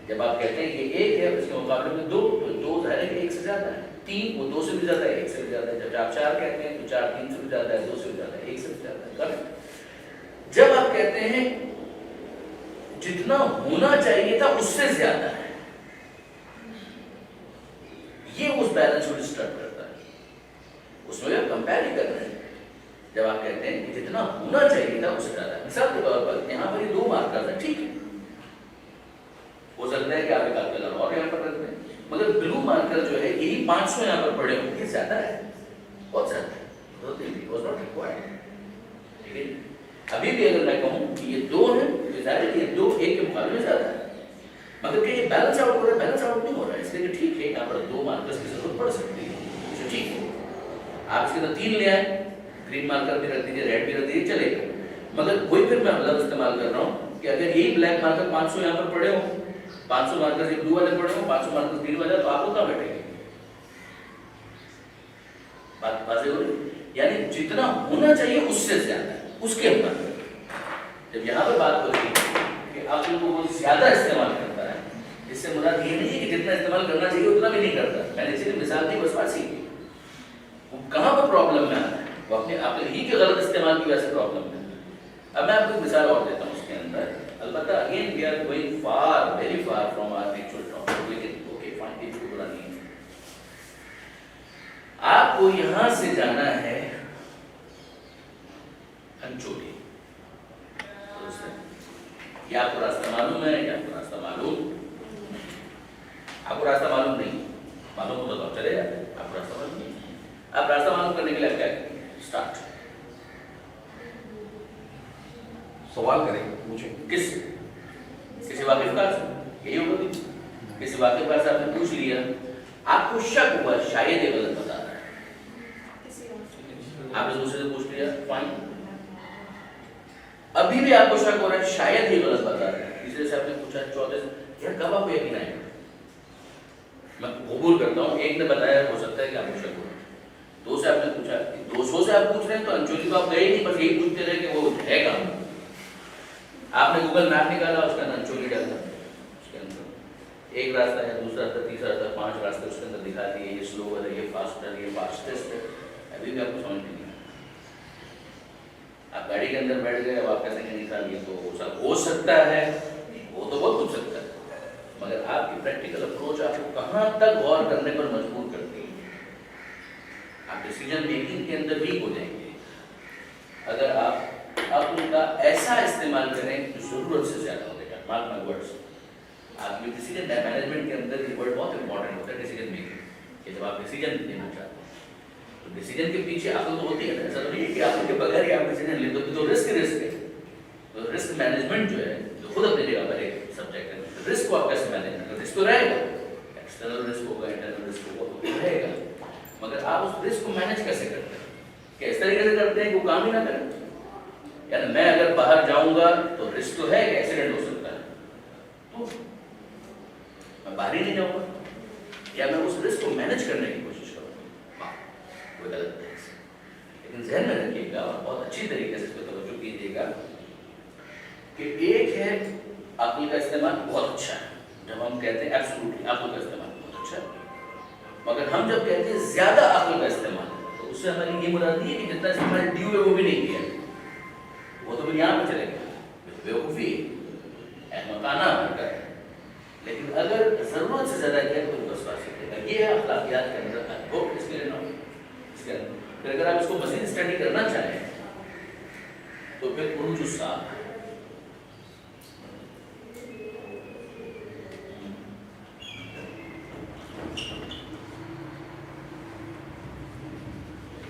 جب آپ کہتے ہیں کہ ایک ہے اس کے مقابلے میں دو، تو دو ظاہر ہے کہ ایک سے زیادہ ہے. تین وہ دو سے بھی زیادہ ہے، ایک سے بھی زیادہ ہے. جب آپ چار کہتے ہیں تو چار تین سے بھی زیادہ ہے، دو سے بھی زیادہ ہے، ایک سے بھی زیادہ ہے. جب آپ کہتے ہیں جتنا ہونا چاہیے تھا اس سے زیادہ ہے، یہ اس بیلنس کو ڈسٹرب کرتا ہے. اس میں آپ کمپیئر ہی کر رہے ہیں. جب آپ کہتے ہیں کہ جتنا ہونا چاہیے تھا اس سے زیادہ ہے. مثال کے طور پر یہاں پر یہ 2 مارکر ہیں، ٹھیک ہے، ہو سکتا ہے کہ آپ ایک آدھ کلر اور یہاں پر رکھ دیں، مگر بلو مارکر جو ہے یہی 500 یہاں پر پڑے ہوں، یہ زیادہ ہے، بہت زیادہ ہے. ٹھیک ہے. ابھی بھی اگر میں کہوں کہ یہ 2 ہیں تو ظاہر ہے کہ یہ 2 ایک کے مقابلے میں زیادہ ہے، مگر کہ یہ بیلنس آؤٹ ہو رہا ہے، بیلنس آؤٹ نہیں ہو رہا ہے. اس لیے کہ ٹھیک ہے یہاں پر 2 مارکرز کی ضرورت پڑ سکتی ہے، ٹھیک ہے. آپ اس کے اندر 3 لے آئیں، گرین مارکر بھی رکھ دیجیے، ریڈ بھی رکھ دیجیے، چلے گا. مگر وہی پھر میں لفظ استعمال کر رہا ہوں کہ اگر یہی بلیک مارکر 500 یہاں پر پڑے ہوں، 500 مارکر یہ بلو والے پڑے ہوں، 500 مارکر گرین والے، تو آپ کو کہاں بیٹھے گے؟ بات واضح ہو رہی. یعنی جتنا ہونا چاہیے اس سے زیادہ ہے، اس کے اندر. جب یہاں پر بات ہو رہی ہے کہ عقل کو وہ زیادہ استعمال کرتا ہے، اس سے مراد یہ نہیں ہے کہ جتنا استعمال کرنا چاہیے اتنا بھی نہیں کرتا. میں نے صرف مثال دی، بس بات سیکھی. وہ کہاں پر پرابلم میں آتا ہے؟ وہ اپنے عقل ہی کے غلط استعمال کی وجہ سے پرابلم میں. اب میں آپ کو ایک مثال اور دیتا ہوں اس کے اندر. البتہ again we are going far very far from our actual topic, لیکن اوکے فائن، یہ کوئی برا نہیں ہے. آپ کو یہاں سے جانا ہے انچولی. یا آپ کو راستہ معلوم ہے یا آپ کو راستہ معلوم، آپ کو راستہ معلوم نہیں، معلوم ہوتا تو آپ چلے جاتے ہیں. آپ کو راستہ معلوم نہیں. آپ راستہ معلوم کرنے کے لیے آپ کیا کریں گے؟ اسٹارٹ. سوال کریں پوچھیں کس سے؟ کسی واقف کار سے. یہی ہوگا کہ کسی واقف کار سے آپ نے پوچھ لیا، آپ کو شک ہوا شاید یہ غلط بتا رہا ہے، آپ نے دوسرے سے پوچھ لیا، فائن. ابھی بھی آپ کو شک ہو رہا ہے شاید ہی غلط بتا رہا ہے، تیسرے سے آپ نے پوچھا، چوتھے سے، یار کب آپ کو یقین آئے گا؟ میں قبول کرتا ہوں ایک نے بتایا، ہو سکتا ہے کہ آپ کو شک ہو. 2 سے آپ نے پوچھا، 200 سے آپ پوچھ رہے ہیں تو انچولی تو آپ گئے ہی نہیں، بس یہی پوچھتے رہے کہ وہ ہے کہاں. آپ نے گوگل میپ نکالا، اس کا انچولی ڈالا، اس کے اندر ایک راستہ ہے، دوسرا راستہ، تیسرا راستہ، 5 راستے اس کے اندر دکھا دیے، یہ سلو ہے، یہ فاسٹ ہے، یہ فاسٹسٹ ہے. ابھی بھی آپ کو سمجھ نہیں آیا. آپ گاڑی کے اندر بیٹھ گئے، اب آپ کہتے ہیں نکال یہ تو ہو سکتا ہے، وہ تو بہت کچھ سکتا ہے، مگر آپ کی پریکٹیکل اپروچ آپ کو کہاں تک غور کرنے پر مجبور کرتی ہے. آپ ڈیسیجن میکنگ کے اندر ویک ہو جائیں گے اگر آپ عقل کا ایسا استعمال کریں جو ضرورت سے زیادہ ہو جائے. Mark my words. آپ کی ڈیسیجن مینجمنٹ کے اندر یہ ورڈ بہت امپورٹنٹ ہوتا ہے, ڈیسیجن میکنگ, کہ جب آپ ڈیسیجن لینا چاہتے ہیں تو ڈیسیجن کے پیچھے عقل تو ہوتی ہے. ایسا تو نہیں ہے کہ عقل کے بغیر ہی آپ ڈیسیجن لیں, تو رسک ہے. تو رسک مینجمنٹ جو ہے جو خود اپنی جگہ پر ایک سبجیکٹ ہے, رسک کو آپ کیسے مینج کریں. رسک تو رہے گا, ایکسٹرنل رسک ہوگا, انٹرنل رسک ہوگا, تو رہے گا, مگر آپ اس رسک کو مینج کیسے کرتے ہیں, کہ اس طریقے سے کرتے ہیں کہ وہ کام ہی نہ کریں. یعنی میں اگر باہر جاؤں گا تو رسک تو ہے کہ ایکسیڈنٹ ہو سکتا ہے, تو میں باہر ہی نہیں جاؤں گا, یا میں اس رسک کو مینج کرنے کی کوشش کروں گا. کوئی غلط نہیں. لیکن ذہن میں رکھیے گا اور بہت اچھی طریقے سے اس پہ توجہ کیجیے گا کہ ایک ہے عقل کا استعمال بہت اچھا ہے, جب ہم کہتے ہیں ایبسولوٹلی عقل کا استعمال بہت اچھا ہے, مگر ہم جب کہتے ہیں زیادہ عقل کا استعمال تو اس سے ہماری یہ مراد نہیں ہے کہ جتنا استعمال ڈیو ہے وہ بھی نہیں کیا, وہ تو پھر یہاں پہ چلے گا, بیوقوفی ہے, احمقانہ حرکت ہے. لیکن اگر ضرورت سے زیادہ کیا تو بس بات سکتے گا. یہ ہے اخلاقیات کے اندر اس کے لیے اس کے اندر. پھر اگر آپ اس کو مزید اسٹڈی کرنا چاہیں تو پھر عروج الساعہ,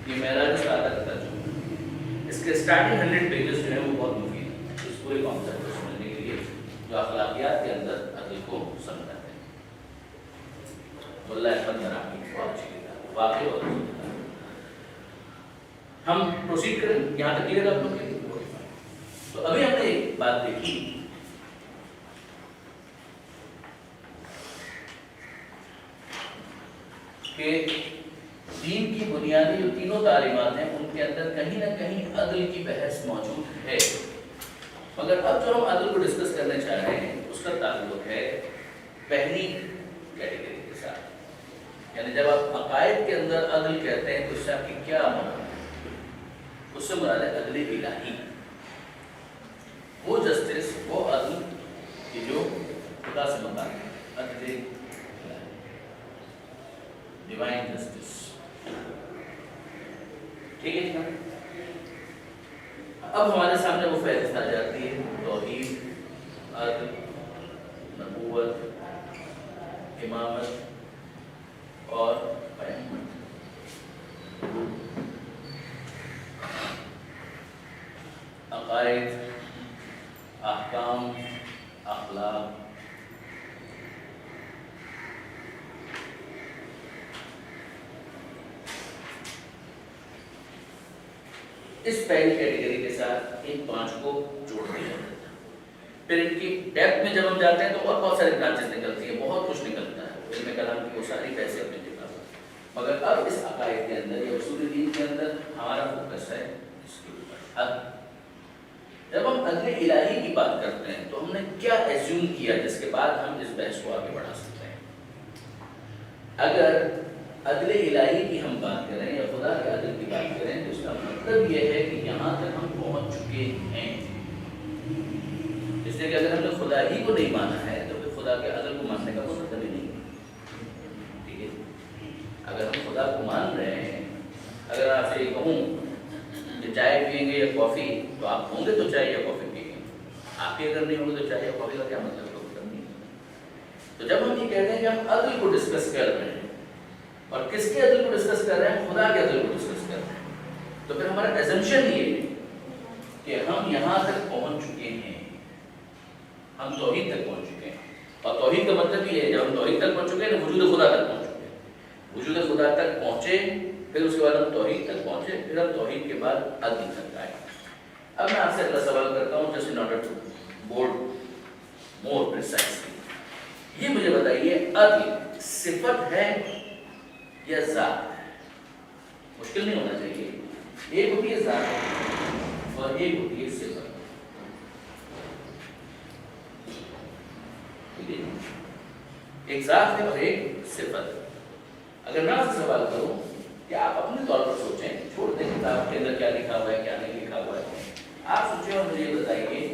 یہ معراج السعادہ کا ترجمہ, اس کے اسٹارٹنگ 100 پیجز جو ہیں وہ بہت مفید ہیں اس پورے کانسیپٹ کو سمجھنے کے لیے جو اخلاقیات کے اندر عقل کو سمجھاتے ہیں. ملا احمد نراقی بہت اچھی کتاب, واقعی بہت اچھی کتاب. ہم پروسیڈ کریں, یہاں تک کلیئر آپ لوگ کے لیے. تو ابھی ہم نے ایک بات دیکھی کہ دین کی بنیادی جو تینوں تعلیمات ہیں ان کے اندر کہیں نہ کہیں عدل کی بحث موجود ہے, مگر اب جو ہم عدل کو ڈسکس کرنے چاہ رہے ہیں اس کا تعلق ہے پہلی کیٹیگری کے ساتھ. یعنی جب آپ عقائد کے اندر عدل کہتے ہیں تو اس سے آپ کی کیا مراد ہے؟ اس سے مراد ہے عدل الہی, وہ جسٹس, وہ عدل کہ جو خدا سے متعلق ہے, عدل الہی, ڈیوائن جسٹس. ٹھیک ہے جناب. اب ہمارے سامنے وہ فہرست آ جاتی ہے, توحید, عدل, نبوت, امامت اور پیغمبر. عقائد, احکام, اخلاق, اس پہلی کیٹیگری کے ساتھ ان 5 کو جوڑ دیا جاتا ہے. پھر ان کی ڈیپتھ میں جب ہم جاتے ہیں تو اور بہت سارے برانچز نکلتی ہیں, بہت کچھ نکلتا ہے. علم کلام کی وہ ساری بحثیں اپنی جگہ پر, مگر اب اس عقائد کے اندر یا اصول دین کے اندر ہمارا فوکس ہے اس کے اوپر. جب ہم عدل الہی کی بات کرتے ہیں تو ہم نے کیا ایزیوم کیا جس کے بعد ہم اس بحث کو آگے بڑھا سکتے ہیں. اگر عدل الہی کی ہم بات کریں یا خدا کے عدل کی بات کریں تو اس کا مطلب یہ ہے کہ یہاں تک ہم پہنچ چکے ہیں. اس لیے کہ اگر ہم نے خدا ہی کو نہیں مانا ہے تو پھر خدا کے عدل کو ماننے کا کوئی مطلب ہی نہیں. ٹھیک ہے, اگر ہم خدا کو مان رہے ہیں, اگر آپ سے یہ کہوں کہ چائے پئیں گے یا کافی, تو آپ ہوں گے تو چائے یا کافی پئیں گے. آپ ہی اگر نہیں ہوں گے تو چائے یا کافی کا کیا مطلب نہیں. تو جب ہم یہ کہتے ہیں کہ ہم عدل کو ڈسکس کر رہے ہیں, اور کس کے عدل کو ڈسکس کر رہے ہیں؟ خدا کے عدل کو ڈسکس کر رہے ہیں. تو پھر ہمارا ایزمپشن یہ ہے کہ ہم یہاں تک پہنچ چکے ہیں, ہم توحید تک پہنچ چکے ہیں. اور توحید کا مطلب یہ ہے جب ہم توحید تک پہنچ چکے ہیں تو وجود خدا تک پہنچ چکے ہیں. وجود خدا تک پہنچے, پھر اس کے بعد ہم توحید تک پہنچے, پھر ہم توحید کے بعد عدل تک آئے. اب میں آپ سے اگلا سوال کرتا ہوں, just in order to board more precisely, یہ مجھے بتائیے عدل صفت ہے یا ذات ہے؟ مشکل نہیں ہونا چاہیے. ایک ہوتی ہے ذات اور ایک ہوتی ہے صفت. ایک ذات ہے اور ایک صفت. اگر میں آپ سے سوال کروں کہ آپ اپنے طور پر سوچیں, چھوڑ دیں کتاب کے اندر کیا لکھا ہوا ہے کیا نہیں لکھا ہوا ہے, آپ سوچیں اور مجھے یہ بتائیے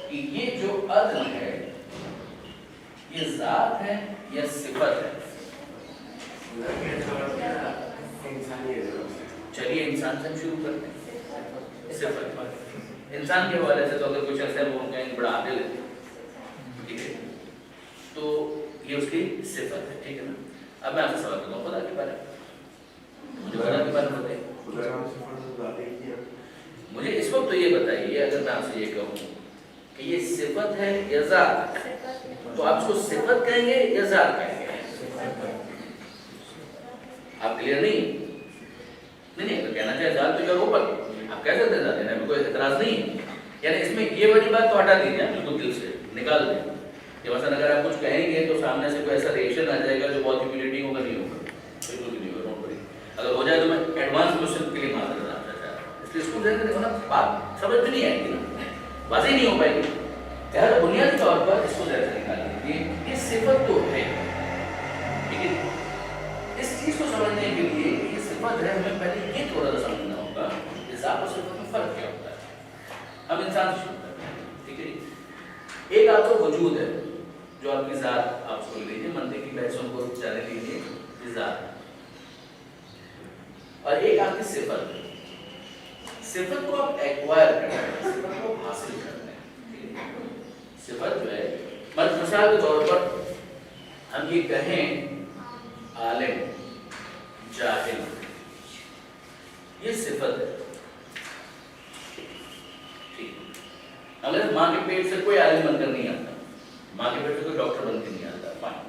کہ یہ جو عدل ہے یہ ذات ہے یا صفت ہے؟ چلیے انسان سے ہم شروع کرتے ہیں. صفت. انسان کے حوالے سے تو اگر کوئی شخص ہے وہ کہیں گے بڑا عادل ہے, ٹھیک ہے, تو یہ اس کی صفت ہے, ٹھیک ہے نا. اب میں آپ سے سوال کرتا ہوں خدا کے بارے میں, مجھے خدا کے بارے میں بتائیے. مجھے اس وقت تو یہ بتائیے, اگر میں آپ سے یہ کہوں کہ یہ صفت ہے یا ذات ہے, تو آپ اس کو صفت کہیں گے یا ذات کہیں گے؟ آپ کلیئر نہیں؟ نہیں, اگر کہنا چاہے ذات تو یار اوپر آپ کہہ سکتے ہیں ذات, میں کوئی اعتراض نہیں ہے. یعنی اس میں یہ بڑی بات تو ہٹا دیجیے, بالکل دل سے نکال دیں کہ مثلا اگر آپ کچھ کہیں گے تو سامنے سے کوئی ایسا ریئیکشن آ جائے گا جو بہت ہیوملیٹنگ ہوگا, نہیں ہوگا, بالکل بھی نہیں ہوگا, نوٹ کریے. اگر ہو جائے تو میں ایڈوانس کوشچن کے لیے معذرت کرنا چاہتا ہوں, اس لیے اس کو دیکھتے نا بات سمجھ میں نہیں آئے گی نا, واضح نہیں ہو پائے گی. لہٰذا بنیادی طور پر اس کو ذہن سے نکال لیجیے, یہ صفت تو ہے, ٹھیک ہے. اس چیز کو سمجھنے کے لیے یہ صفت ہے, ہمیں پہلے یہ تھوڑا سا سمجھنا ہوگا کہ ذات اور صفت میں فرق کیا ہوتا ہے. ہم انسان سے شروع کرتے ہیں, ٹھیک ہے. ایک آپ کا وجود ہے جو آپ کی ذات, آپ اس کو لے لیجیے, منطقی بحثوں کو جانے دیجیے, یہ ذات ہے. اور ایک آپ کی صفت ہے, صفت کو آپ ایکوائر کرتے ہیں, صفت کو حاصل کرتے ہیں. صفت جو ہے, مثال کے طور پر ہم یہ کہیں عالم, جاہل, یہ صفت ہے. اگر ماں کے پیٹ سے کوئی عالم بن کر نہیں آتا, ماں کے پیٹ سے کوئی ڈاکٹر بن کے نہیں آتا, فائن,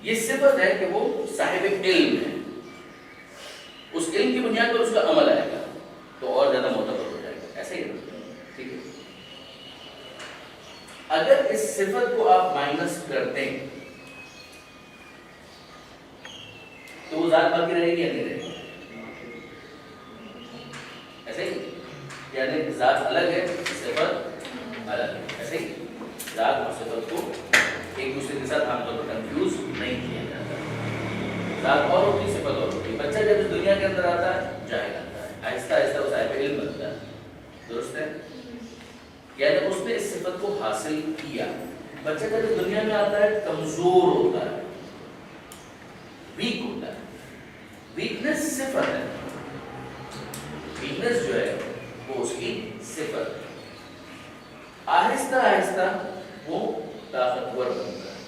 یہ صفت ہے کہ وہ صاحب علم ہے. اس علم کی بنیاد پر اس کا عمل آئے گا تو اور زیادہ معتبر ہو جائے گا, ایسے ہی ہے, ٹھیک ہے. اگر اس صفت کو آپ مائنس کرتے ہیں تو وہ ذات باقی رہے گی یا نہیں رہے گی؟ ایسے ہی, یعنی ذات الگ ہے, صفت الگ ہے, ایسے ہی. ذات اور صفت کو ایک دوسرے کے ساتھ عام طور پر کنفیوز نہیں کیا جاتا. ذات اور ہوتی, صفت اور ہوتی. بچہ جب اس دنیا کے اندر آتا ہے جاہل آتا ہے, آہستہ آہستہ وہ صاحب علم بنتا ہے, درست ہے. یعنی اس نے اس صفت کو حاصل کیا. بچہ جب اس دنیا میں آتا ہے کمزور ہوتا ہے, ویک ہوتا ہے. ویکنس صفت ہے, ویکنس جو ہے وہ اس کی صفت ہے. آہستہ آہستہ وہ طاقتور بنتا ہے,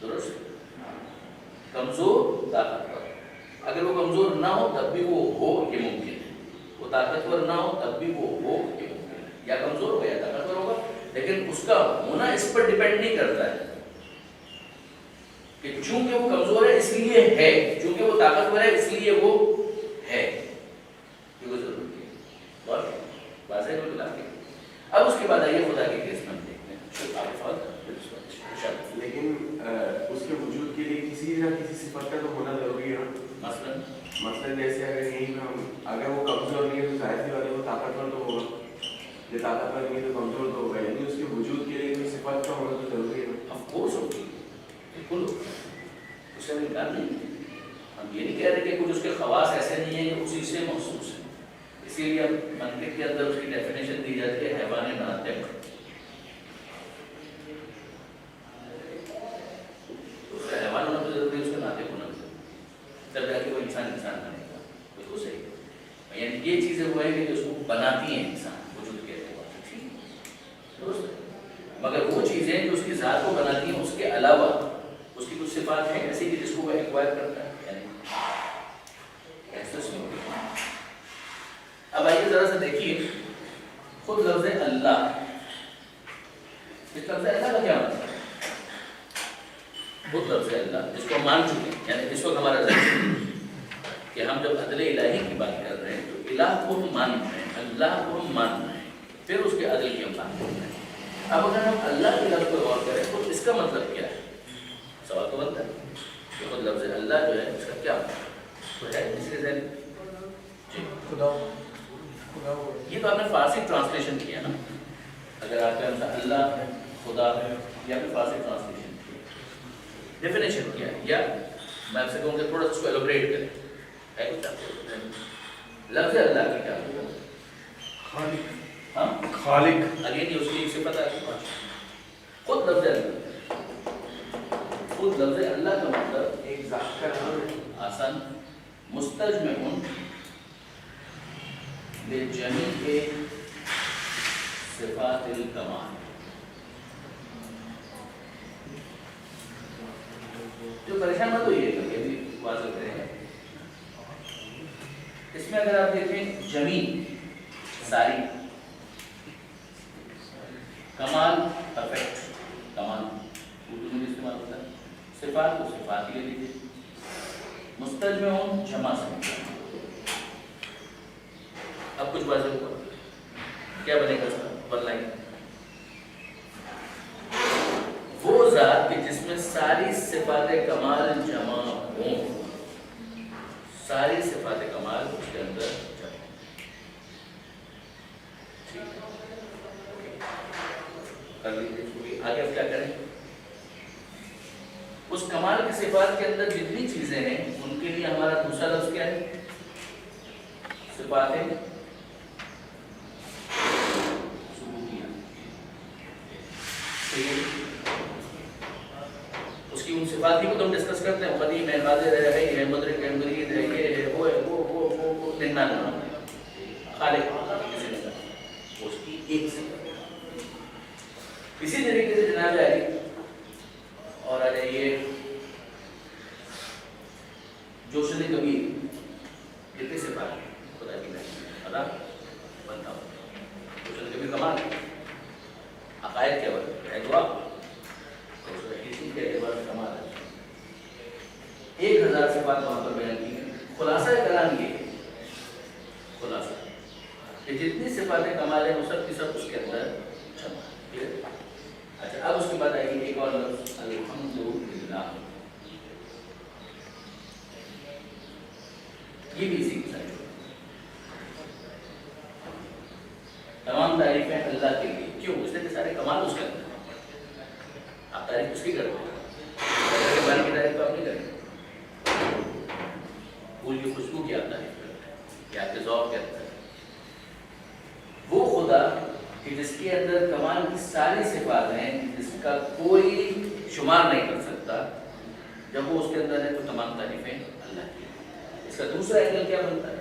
درست. کمزور طاقتور, اگر وہ کمزور نہ ہو تب بھی وہ ہو, یہ ممکن ہے. وہ طاقتور نہ ہو تب بھی وہ ہو, یہ ممکن ہے. یا کمزور ہوگا یا طاقتور ہوگا, لیکن اس کا ہونا اس پر ڈیپینڈ نہیں کرتا ہے کہ چونکہ وہ کمزور ہے اس لیے ہے, چونکہ وہ طاقتور ہے اس لیے وہ ہے. یہ وہ ضروری ہے, بہت واضح ہے بالکل آپ کے. اب اس کے بعد آئیے خدا کے کیس میں ہم دیکھتے ہیں. لیکن اس کے وجود کے لیے کسی نہ کسی صفت کا تو ہونا ضروری ہے نا. مثلاً جیسے اگر یہیں پہ ہم, اگر وہ کمزور نہیں ہے تو ظاہر سی بات ہے وہ طاقتور تو ہوگا, جو طاقتور نہیں ہے تو کمزور تو ہوگا. یعنی اس کے وجود کے لیے کوئی صفت کا ہونا تو ضروری ہے نا. آف کورس ہوگی, بالکل, اس سے انکار نہیں. ہم یہ نہیں کہہ رہے کہ کچھ اس کے خواص ایسے نہیں ہیں کہ اسی سے محسوس ہے. اسی لیے اب منطق کے اندر اس کی ڈیفینیشن دی جاتی ہے حیوان ناطق. اس کا حیوان ہونا تو ضروری ہے, اس کا ناطق ہونا بھی ضروری ہے, تب جا کے وہ انسان بنے گا. بالکل صحیح ہے. یعنی یہ چیزیں وہ ہیں کہ جو اس کو بناتی ہیں انسان, وجود کے اعتبار سے, درست ہے. مگر وہ چیزیں جو اس کی ذات کو بناتی ہیں, اس کے علاوہ اس کی کچھ صفات ہیں ایسی کہ جس کو وہ ایکوائر کرتا ہے, یعنی ایکسس میں ہوتی ہے. اب آئیے ذرا سا دیکھیے خود لفظ اللہ, اس لفظ اللہ کا کیا مطلب ہے؟ خود لفظ اللہ جس کو مان چکے ہیں, یعنی اس وقت ہمارا ذہن کہ ہم جب عدل الہی کی بات کر رہے ہیں تو الہ کو ہم مان رہے ہیں, اللہ کو ہم مان رہے ہیں, پھر اس کے عدل کی ہم بات کر رہے ہیں. اب اگر ہم اللہ کے لفظ کو غور کریں تو اس کا مطلب کیا ہے؟ سوال تو بنتا ہے کہ خود لفظ اللہ جو ہے اس کا کیا مطلب ہے؟ اس کے ذہن جی خدا, یہ تو آپ نے فارسی ٹرانسلیشن کیا نا. اگر آپ کا مثلا اللہ خدا ہے, یا پھر فارسی ٹرانسلیشن کیا, ڈیفینیشن کیا, یا میں آپ سے کہوں کہ تھوڑا اس کو ایلوبریٹ کریں. ہے کچھ آپ لفظ اللہ کا کیا مطلب؟ خالق. ہاں, خالق اگین اس کی ایک صفت ہے خود لفظ اللہ. خود لفظ اللہ کا مطلب ایک ذات کا نام ہے. آسان مستجمع لجمیع صفات الکمال. جو پریشان مت ہوئیے گا یہ بھی واضح کریں. اس میں اگر آپ دیکھیں جمیع ساری، کمال پرفیکٹ، کمال اردو میں بھی استعمال ہوتا ہے. صفات کو صفات ہی لے لیجیے. مستجمع جمع سے اب کچھ واضح ہوا کیا بنے گا اس کا ون لائن. وہ ذات کہ جس میں ساری صفات کمال جمع ہوں، ساری صفات کمال اس کے اندر جمع. کر لیجیے. آگے اب کیا کریں؟ اس کمال کی صفات کے اندر جتنی چیزیں ہیں ان کے لیے ہمارا دوسرا لفظ کیا ہے؟ صفات ثبوتیہ. اس کی ان صفات ہی کو تو ہم ڈسکس کرتے ہیں. قدیم ہے، قادر ہے، حی ہے، مدرک ہے، مرید ہے، یہ ہے، وہ ہے، وہ ننان خالق کسی نے کہا اس کی ایک صفت. اسی طریقے سے جناب علی اور آ جائیے جوشن کبیر، کتنی صفات ہے خدا کی نہیں ادا بنتا ہوں. جوشن کبیر کمال عقائد کے بعد ہے دعا کسی کے اعتبار سے کمال ہے. 1000 صفات وہاں پر بیان کی ہیں. خلاصہ کلام یہ ہے، خلاصہ کہ جتنی صفات کمال ہیں وہ سب کی سب اس کے اندر جمع ہے. اچھا اب اس کے بعد آئیے ایک اور لفظ الحمدللہ. یہ بھی اسی کی سائن. تمام تعریفیں اللہ کے لیے. کیوں؟ اس لیے کہ سارے کمال اس کے اندر. آپ تعریف اس کی کرتے ہیں، بارے کی تعریف آپ نہیں کریں. پھول کی خوشبو کی آپ تعریف کرتے ہیں یا آپ کے ذوق کے اندر. وہ خدا کہ جس کے اندر کمال کی ساری صفات ہیں، جس کا کوئی شمار نہیں کر سکتا، جب وہ اس کے اندر ہے تو تمام تعریفیں اللہ کی. اس کا دوسرا اینگل کیا بنتا ہے؟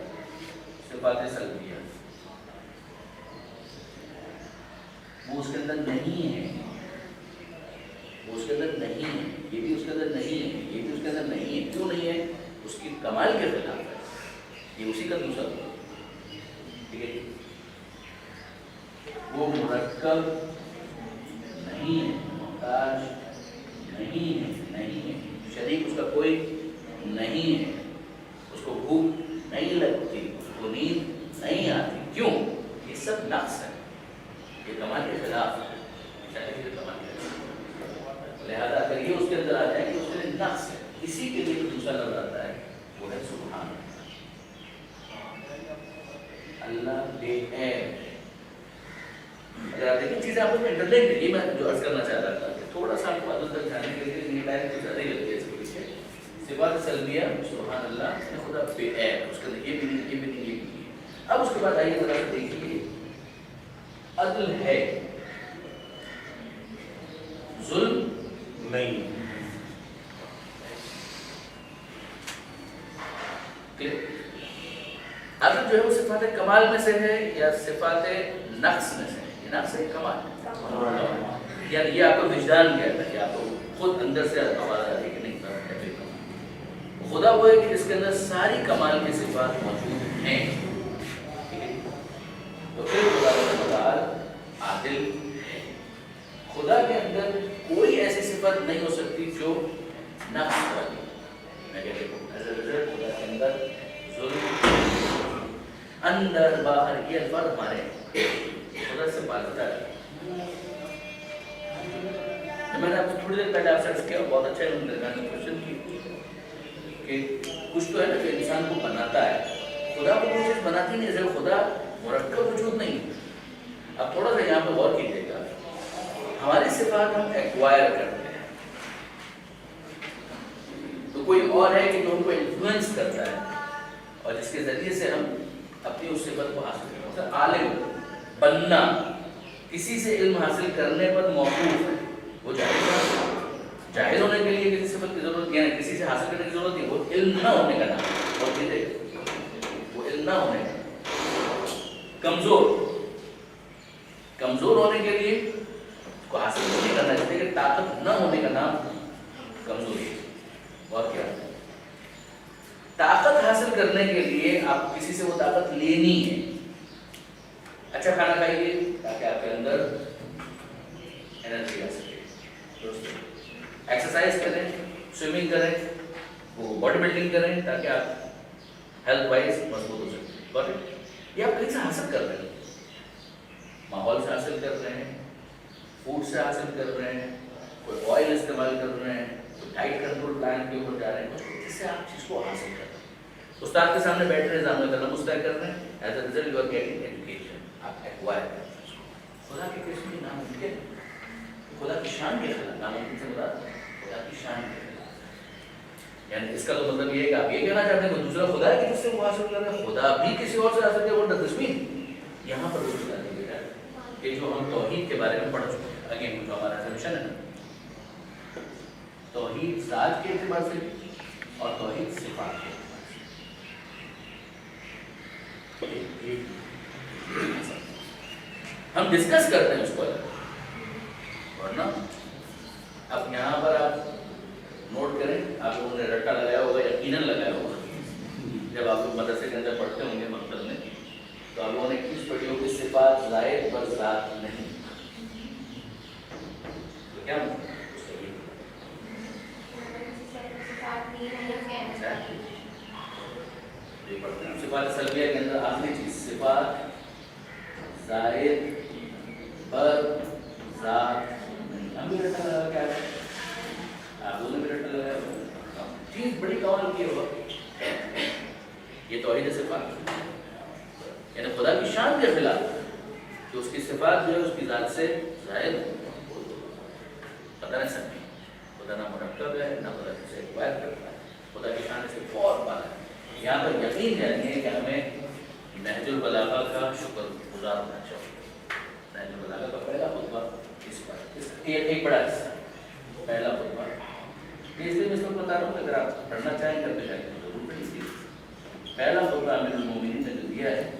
صفات سلبیہ. وہ اس کے اندر نہیں ہے، وہ اس کے اندر نہیں ہے، یہ بھی اس کے اندر نہیں ہے، یہ بھی اس کے اندر نہیں ہے. کیوں نہیں ہے؟ اس کی کمال کے خلاف ہے. یہ اسی کا دوسرا ٹھیک ہے. وہ مرکب نہیں ہے، محتاج نہیں ہے، نہیں ہے، شریک اس کا کوئی نہیں ہے. اس کو بھوک نہیں لگتی، اس کو نیند نہیں آتی. کیوں؟ یہ سب نقص ہے، یہ کمال کے خلاف ہے. لہذا اگر یہ اس کے اندر آ جائے کہ اس کے نقص ہے، اسی کے لیے دوسرا لفظ آتا ہے وہ ہے سبحان اللہ بے عیب. اگر آپ دیکھیں چیزیں آپ کو انٹرلیٹ ہے. یہ میں جو عرض کرنا چاہ رہا تھا کہ تھوڑا سا آپ کو عدل تک جانے کے لیے نیٹ آئے تو زیادہ ہی لگتی ہے اس کے پیچھے. صفات سلبیہ سبحان اللہ خدا بے عیب، اس کے اندر یہ بھی نہیں، یہ بھی نہیں، یہ بھی نہیں. اب اس کے بعد آئیے ذرا سا دیکھیے عدل ہے، ظلم نہیں. عدل جو ہے وہ صفات کمال میں سے ہے یا صفات نقص میں سے ہے؟ یہ نقص ہے، کمال. یعنی یہ آپ کو وجدان کہتا ہے کہ آپ کو خود اندر سے آواز آتی ہے کہ نہیں کمال. خدا وہ ہے کہ اس کے اندر ساری کمال کی صفات موجود ہیں. تو پھر خدا عادل ہے. خدا کے اندر کوئی ایسی صفت نہیں ہو سکتی جو نقص والی. میں کہتے ہوں خدا کے اندر ظلم اندر باہر یہ الفاظ ہمارے خدا سے بات ہے. میں نے آپ کو تھوڑی دیر پہلے آپ سے عرض کیا، بہت اچھا ہے درمیان میں کوشچن کی کہ کچھ تو ہے نا جو انسان کو بناتا ہے. خدا کو کوئی چیز بناتی نہیں ہے. خدا مرکب وجود نہیں. اب تھوڑا سا یہاں پہ غور کیجیے گا. ہماری صفات ہم ایکوائر کرتے ہیں تو کوئی اور ہے کہ جو ہم کو انفلوئنس کرتا ہے اور جس کے ذریعے سے ہم اپنی اس صفت کو حاصل کرتے ہیں. عالم بننا کسی سے علم حاصل کرنے پر موقوف ہے. وہ جاہل ہونے کے لیے کسی صفت کی ضرورت نہیں ہے، کسی سے حاصل کرنے کی ضرورت نہیں، وہ علم نہ ہونے کا نام ہے. اور یہ دیکھ وہ علم نہ ہونے کا کمزور ہونے کے لیے کو حاصل نہیں کرنا چاہتے کہ طاقت نہ ہونے کا نام کمزوری ہے. اور کیا طاقت حاصل کرنے کے لیے آپ کو کسی سے وہ طاقت لینی ہے. اچھا کھانا کھائیے تاکہ آپ کے اندر انرجی آ سکے. ایکسرسائز کریں, سوئمنگ کریں, وہ باڈی بلڈنگ کریں تاکہ آپ ہیلتھ وائز مضبوط ہو سکیں. یہ آپ کہیں سے حاصل کر رہے ہیں, ماحول سے حاصل کر رہے ہیں, فوڈ سے حاصل کر رہے ہیں, کوئی آئل استعمال کر رہے ہیں, کوئی ڈائٹ کنٹرول پلان کے اوپر جا رہے ہیں, جس سے آپ چیز کو حاصل کر رہے ہیں. استاد کے سامنے بیٹھ رہے ہیں, ایگزام میں قلم مستعد کر رہے ہیں, as a result you are getting education, آپ ایکوائر کر رہے ہیں. خدا کے کس میں ناممکن, خدا کی شان کے خلاف, ناممکن سے مراد خدا کی شان کے خلاف. یعنی اس کا تو مطلب یہ ہے کہ آپ یہ کہنا چاہتے ہیں کہ دوسرا خدا ہے کہ جس سے وہ حاصل کر رہے ہیں, خدا بھی کسی اور سے حاصل کر. وہ تصویر یہاں پر اس بتا دیں بیٹا کہ جو ہم توحید کے بارے میں پڑھ چکے ہیں, اگین جو ہمارا سمشن ہے, توحید ذات کے اعتبار سے اور توحید صفات کے اعتبار سے ہم ڈسکس کرتے ہیں اس کو. ورنہ اب یہاں پر آپ نوٹ کریں, آپ لوگوں نے رٹا لگایا ہوگا, یقیناً لگایا ہوگا. جب آپ لوگ مدرسے کے اندر پڑھتے ہوں گے مکتب میں, تو آپ لوگوں نے کس پڑھی ہوگی صفات ظاہر پر ذات نہیں. تو کیا صفات سلبیہ کے اندر آخری چیز صفات ظاہر پر ذات نہیں. ہم بھی رٹا لگا کیا ہے, آپ لوگوں نے بھی رٹا لگایا ہوگا. چیز بڑی کمال کی ہوگا, یہ توحید صفات یعنی خدا کی شان کے خلاف کہ اس کی صفات جو ہے اس کی ذات سے ظاہر پتہ نہیں سکتی. خدا نہ مرکب ہے, نہ خدا سے ایکوائر کرتا ہے, خدا کی شان سے بہت بڑا ہے. یہاں پر یقین جانیے کہ ہمیں نہج البلاغہ کا شکر گزار ہونا چاہیے. نہج البلاغہ کا پہلا خطبہ اس پر ایک بڑا حصہ پہلا خطبہ, اس لیے میں اس کو بتا رہا ہوں کہ اگر آپ پڑھنا چاہیں کر کے جائیں تو ضرور پڑھیے. پہلا خطبہ امیر المومنین نے جو دیا ہے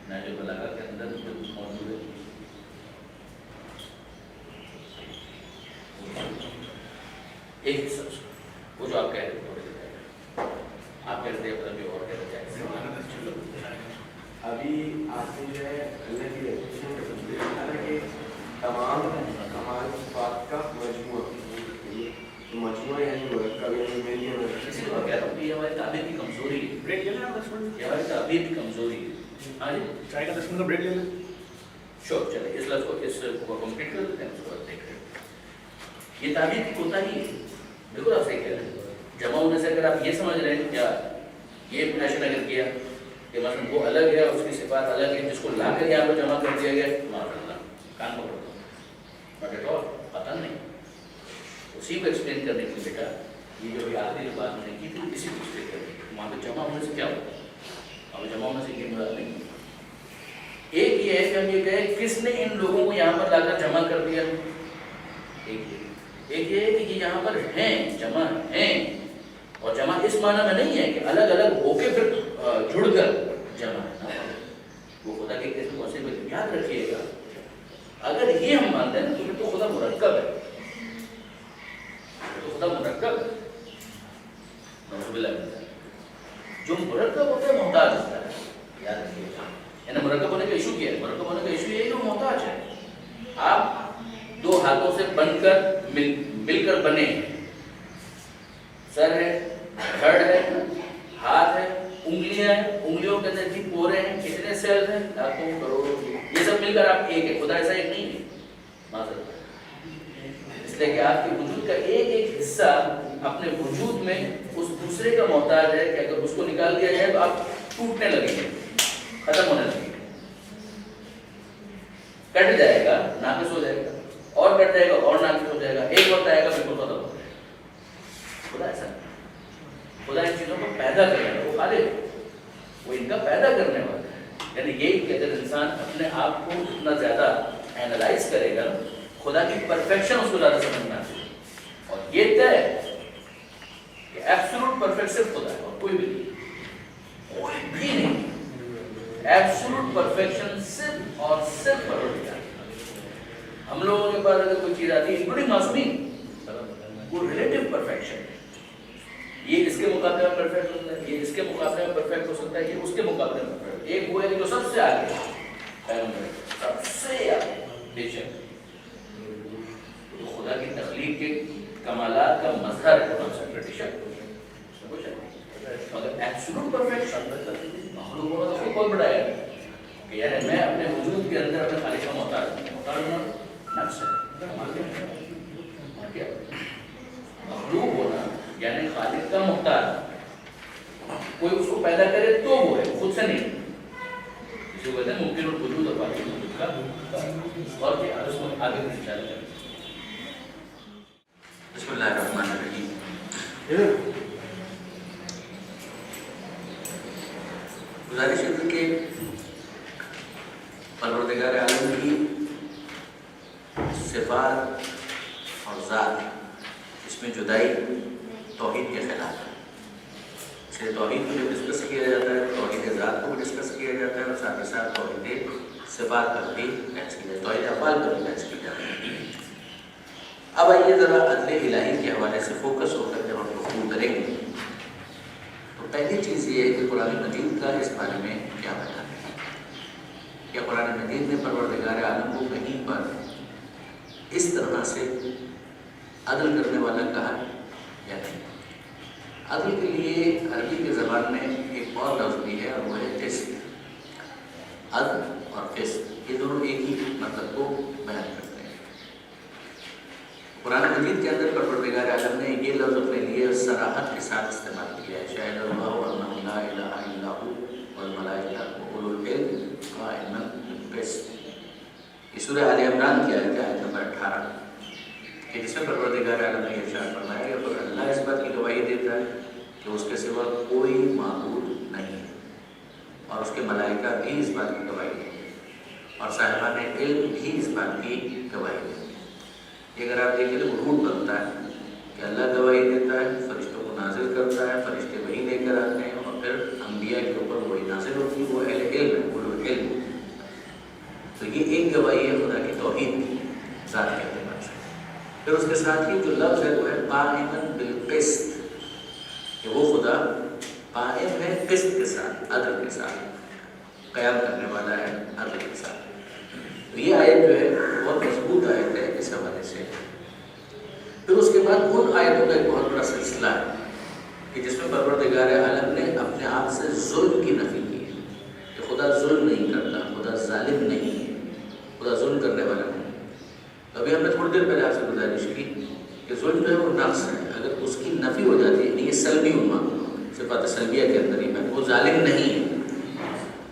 نہج البلاغہ کے اندر جو موجود ہے, ایک حصہ وہ جو آپ کہہ رہے تھے, آپ کہتے ہیں مطلب اور کہتے ہیں. ابھی آپ نے جو ہے اللہ کی ریپوٹیشن کا تصویر کہا تھا کہ تمام کمال صفات کا مجموعہ یعنی مرکب یعنی میں یہ اسی لیے میں کہہ رہا ہوں کہ یہ ہماری تعبیر کی کمزوری ہے. بریک لے لیں آپ 10 منٹ, یہ ہماری تعبیر کی کمزوری ہے. ہاں جی, چائے کا 10 منٹ کا بریک لے لیں. شور چلے اس لفظ کو کمپلیٹ کر دیتے ہیں, اس کو دیکھ رہے ہیں. یہ تعبیر کی کوتاہی ہے. بالکل آپ صحیح کہہ رہے ہیں. جمع ہونے سے اگر آپ یہ سمجھ رہے ہیں کیا یہ ایکسپلینیشن اگر کیا کہ مثلا وہ الگ ہے, اس کی صفات الگ ہے, جس کو لا کر یہاں پر جمع کر دیا گیا, معاذ اللہ کان پکڑ بٹ اور پتہ نہیں. اسی کو ایکسپلین کرنے کے لیے بیٹا یہ جو بھی آخری جو بات میں نے کی تھی اسی کو ایکسپلین کرنے کی. وہاں پہ جمع ہونے سے کیا ہوتا ہے, وہاں پہ جمع ہونے سے یہ مراد نہیں. ایک یہ ہے کہ ہم یہ کہیں کس نے ان لوگوں کو یہاں پر لا کر جمع کر دیا, ایک یہ ہے کہ یہ یہاں پر ہیں, جمع ہیں, اور جمع اس معنی میں نہیں ہے کہ الگ الگ ہو کے پھر جڑ کر جمع ہے. وہ خدا کے کس موسم میں یاد رکھیے گا, اگر یہ ہم مانتے ہیں تو پھر تو خدا مرکب ہے, تو خدا مرکب ہے. جو مرکب ہوتا ہے محتاج ہوتا ہے, یاد رکھیے گا. یعنی مرکب ہونے کا ایشو کیا ہے, مرکب ہونے کا ایشو یہ ہے کہ محتاج ہے. آپ دو ہاتھوں سے بن کر مل کر بنے ہیں, سر ہے, دھڑ ہے, ہاتھ ہے, انگلیاں ہیں, انگلیوں کے اندر بھی پورے ہیں, کتنے سیل ہیں, لاکھوں کروڑوں, یہ سب مل کر آپ ایک ہے. خدا ایسا ایک نہیں ہے معذرت, اس لیے کہ آپ کے وجود کا ایک ایک حصہ اپنے وجود میں اس دوسرے کا محتاج ہے کہ اگر اس کو نکال دیا جائے تو آپ ٹوٹنے لگیں گے, ختم ہونے لگیں گے, کٹ جائے گا, ناقص ہو جائے گا, اور کٹ جائے گا اور ناقص ہو جائے گا, ایک وقت آئے گا بالکل ختم ہو جائے گا. خدا ایسا نہیں. خدا ان چیزوں کو پیدا کرنے والا, وہ خالق ہے, وہ ان کا پیدا کرنے والا ہے. یعنی یہی کہ اگر انسان اپنے آپ کو اتنا زیادہ اینالائز کرے گا, خدا کی پرفیکشن اس کو زیادہ سمجھ میں آتی ہے. اور یہ طے کہ ایبسولوٹ پرفیکٹ صرف خدا ہے اور کوئی بھی نہیں. وہ ریلیٹو پرفیکشن ہے. یہ اس کے مقابلے میں پرفیکٹ ہوتا ہے, یہ اس کے مقابلے میں پرفیکٹ ہو سکتا ہے, یہ اس کے مقابلے میں پرفیکٹ. ایک وہ ہے جو سب سے آگے ہے, سب سے آگے بے شک. تو خدا کی تخلیق کے کمالات کا مظہر ہے مگر ایبسولوٹ پرفیکشن مخلوق ہونا تو بہت بڑا ہے کہ یعنی میں اپنے وجود کے اندر اپنے خالق کا محتاج ہونا نفس ہے. مخلوق ہونا یعنی خالق کا محتاج, کوئی اس کو پیدا کرے تو وہ ہے, خود سے نہیں. اسے کہتے ہیں ممکن الوجود اور باقی وجود کا اور کیا اس کو آگے انشاءاللہ کریں. بسم اللہ الرحمن الرحیم. گزارش ہے کہ پروردگار عالم کی صفات اور ذات اس میں جدائی توحید کے خلاف ہے. اس لیے توحید کو جو ڈسکس کیا جاتا ہے توحید ذات کو بھی ڈسکس کیا جاتا ہے اور ساتھ ہی ساتھ توحید صفات پر بھی بحث کی جاتی ہے, توحید افعال پر بھی بحث کی جاتی ہے. اب آئیے ذرا عدل الہی کے حوالے سے فوکس ہو کر جب ہم گفتگو کریں گے تو پہلی چیز یہ ہے کہ قرآن مجید کا اس بارے میں کیا بیان ہے. کیا قرآن مجید نے پروردگار عالم کو کہیں پر اس طرح سے عدل کرنے والا کہا یا نہیں؟ عدل کے لیے عربی کی زبان میں ایک اور لفظ بھی ہے اور وہ ہے قسط. عدل اور قسط یہ دونوں ایک ہی مطلب کو بیان کرتے ہیں. قرآن مجید کے اندر پروردگار عالم نے یہ لفظ اپنے لیے صراحت کے ساتھ استعمال کیا ہے. شاہد اللہ انہ لا الہ الا ہو والملائکہ واولو العلم قائما بالقسط. یہ سورہ آل عمران کی آیت ہے, آیت نمبر 18, کہ جس میں پروردگار عالم نے ارشاد فرمایا کہ اگر اللہ اس بات کی گواہی دیتا ہے کہ اس کے سوا کوئی معبود نہیں ہے اور اس کے ملائکہ بھی اس بات کی گواہی دیں گے اور صاحبان علم بھی اس بات کی گواہی دیں گے. یہ اگر آپ دیکھیں تو روٹ بنتا ہے کہ اللہ گواہی دیتا ہے, فرشتوں کو نازل کرتا ہے, فرشتے وہی لے کر آتے ہیں اور پھر انبیاء کے اوپر وہی نازل ہوتی ہے, وہ اہل علم ہے, اولو العلم. تو یہ ایک گواہی ہے خدا کی توحید کی ذات کے اعتبار سے. پھر اس کے ساتھ ہی جو لفظ ہے وہ ہے قائما بالقسط, کہ وہ خدا قائم ہے قسط کے ساتھ, عدل کے ساتھ, قیام کرنے والا ہے عدل کے ساتھ. تو یہ آیت جو ہے بہت مضبوط آیت ہے اس حوالے سے. پھر اس کے بعد ان آیتوں کا ایک بہت بڑا سلسلہ ہے کہ جس میں پروردگار عالم نے اپنے آپ سے ظلم کی نفی کی ہے کہ خدا ظلم نہیں کرتا, خدا ظالم نہیں ہے, خدا ظلم کرنے والا نہیں. ابھی ہم نے تھوڑی دیر پہلے آپ سے گزارش کی کہ ظلم جو ہے وہ نقص ہے, اگر اس کی نفی ہو جاتی ہے, یہ سلبی عنوان صفات سلبیہ کے اندر ہی ہے, وہ ظالم نہیں ہے.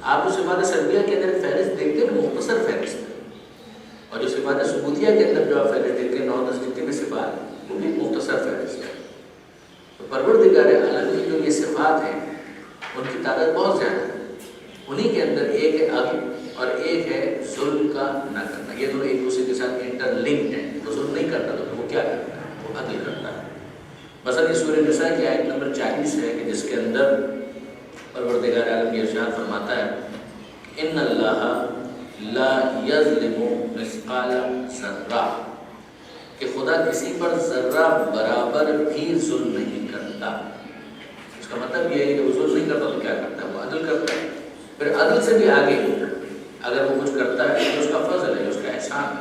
آپ اس صفات سلبیہ کے اندر فہرست دیکھتے ہیں مختصر فہرست, اور جو صفات ثبوتیہ کے اندر جو آپ فہرست دیکھتے ہیں 9-10 جتنے بھی صفات وہ بھی مختصر فہرست ہے. تو پروردگار عالم کی جو یہ صفات ہیں ان کی تعداد بہت زیادہ ہے. انہی کے اندر ایک ہے عدل اور ایک ہے ظلم کا نہ کرنا. یہ دونوں ایک دوسرے کے ساتھ انٹر لنکڈ ہیں. وہ ظلم نہیں کرتا تو وہ کیا کرتا ہے, وہ عدل کرتا ہے. مثلا یہ سورہ نساء کی آیت نمبر 40 ہے کہ جس کے اندر پروردگار عالم یہ ارشاد فرماتا ہے ان اللہ لا یظلم مثقال ذرہ, کہ خدا کسی پر ذرہ برابر بھی ظلم نہیں کرتا. اس کا مطلب یہ ہے کہ وہ ظلم نہیں کرتا تو کیا کرتا ہے, وہ عدل کرتا ہے. پھر عدل سے بھی آگے اگر وہ کچھ کرتا ہے تو اس کا فضل ہے, اس کا احسان,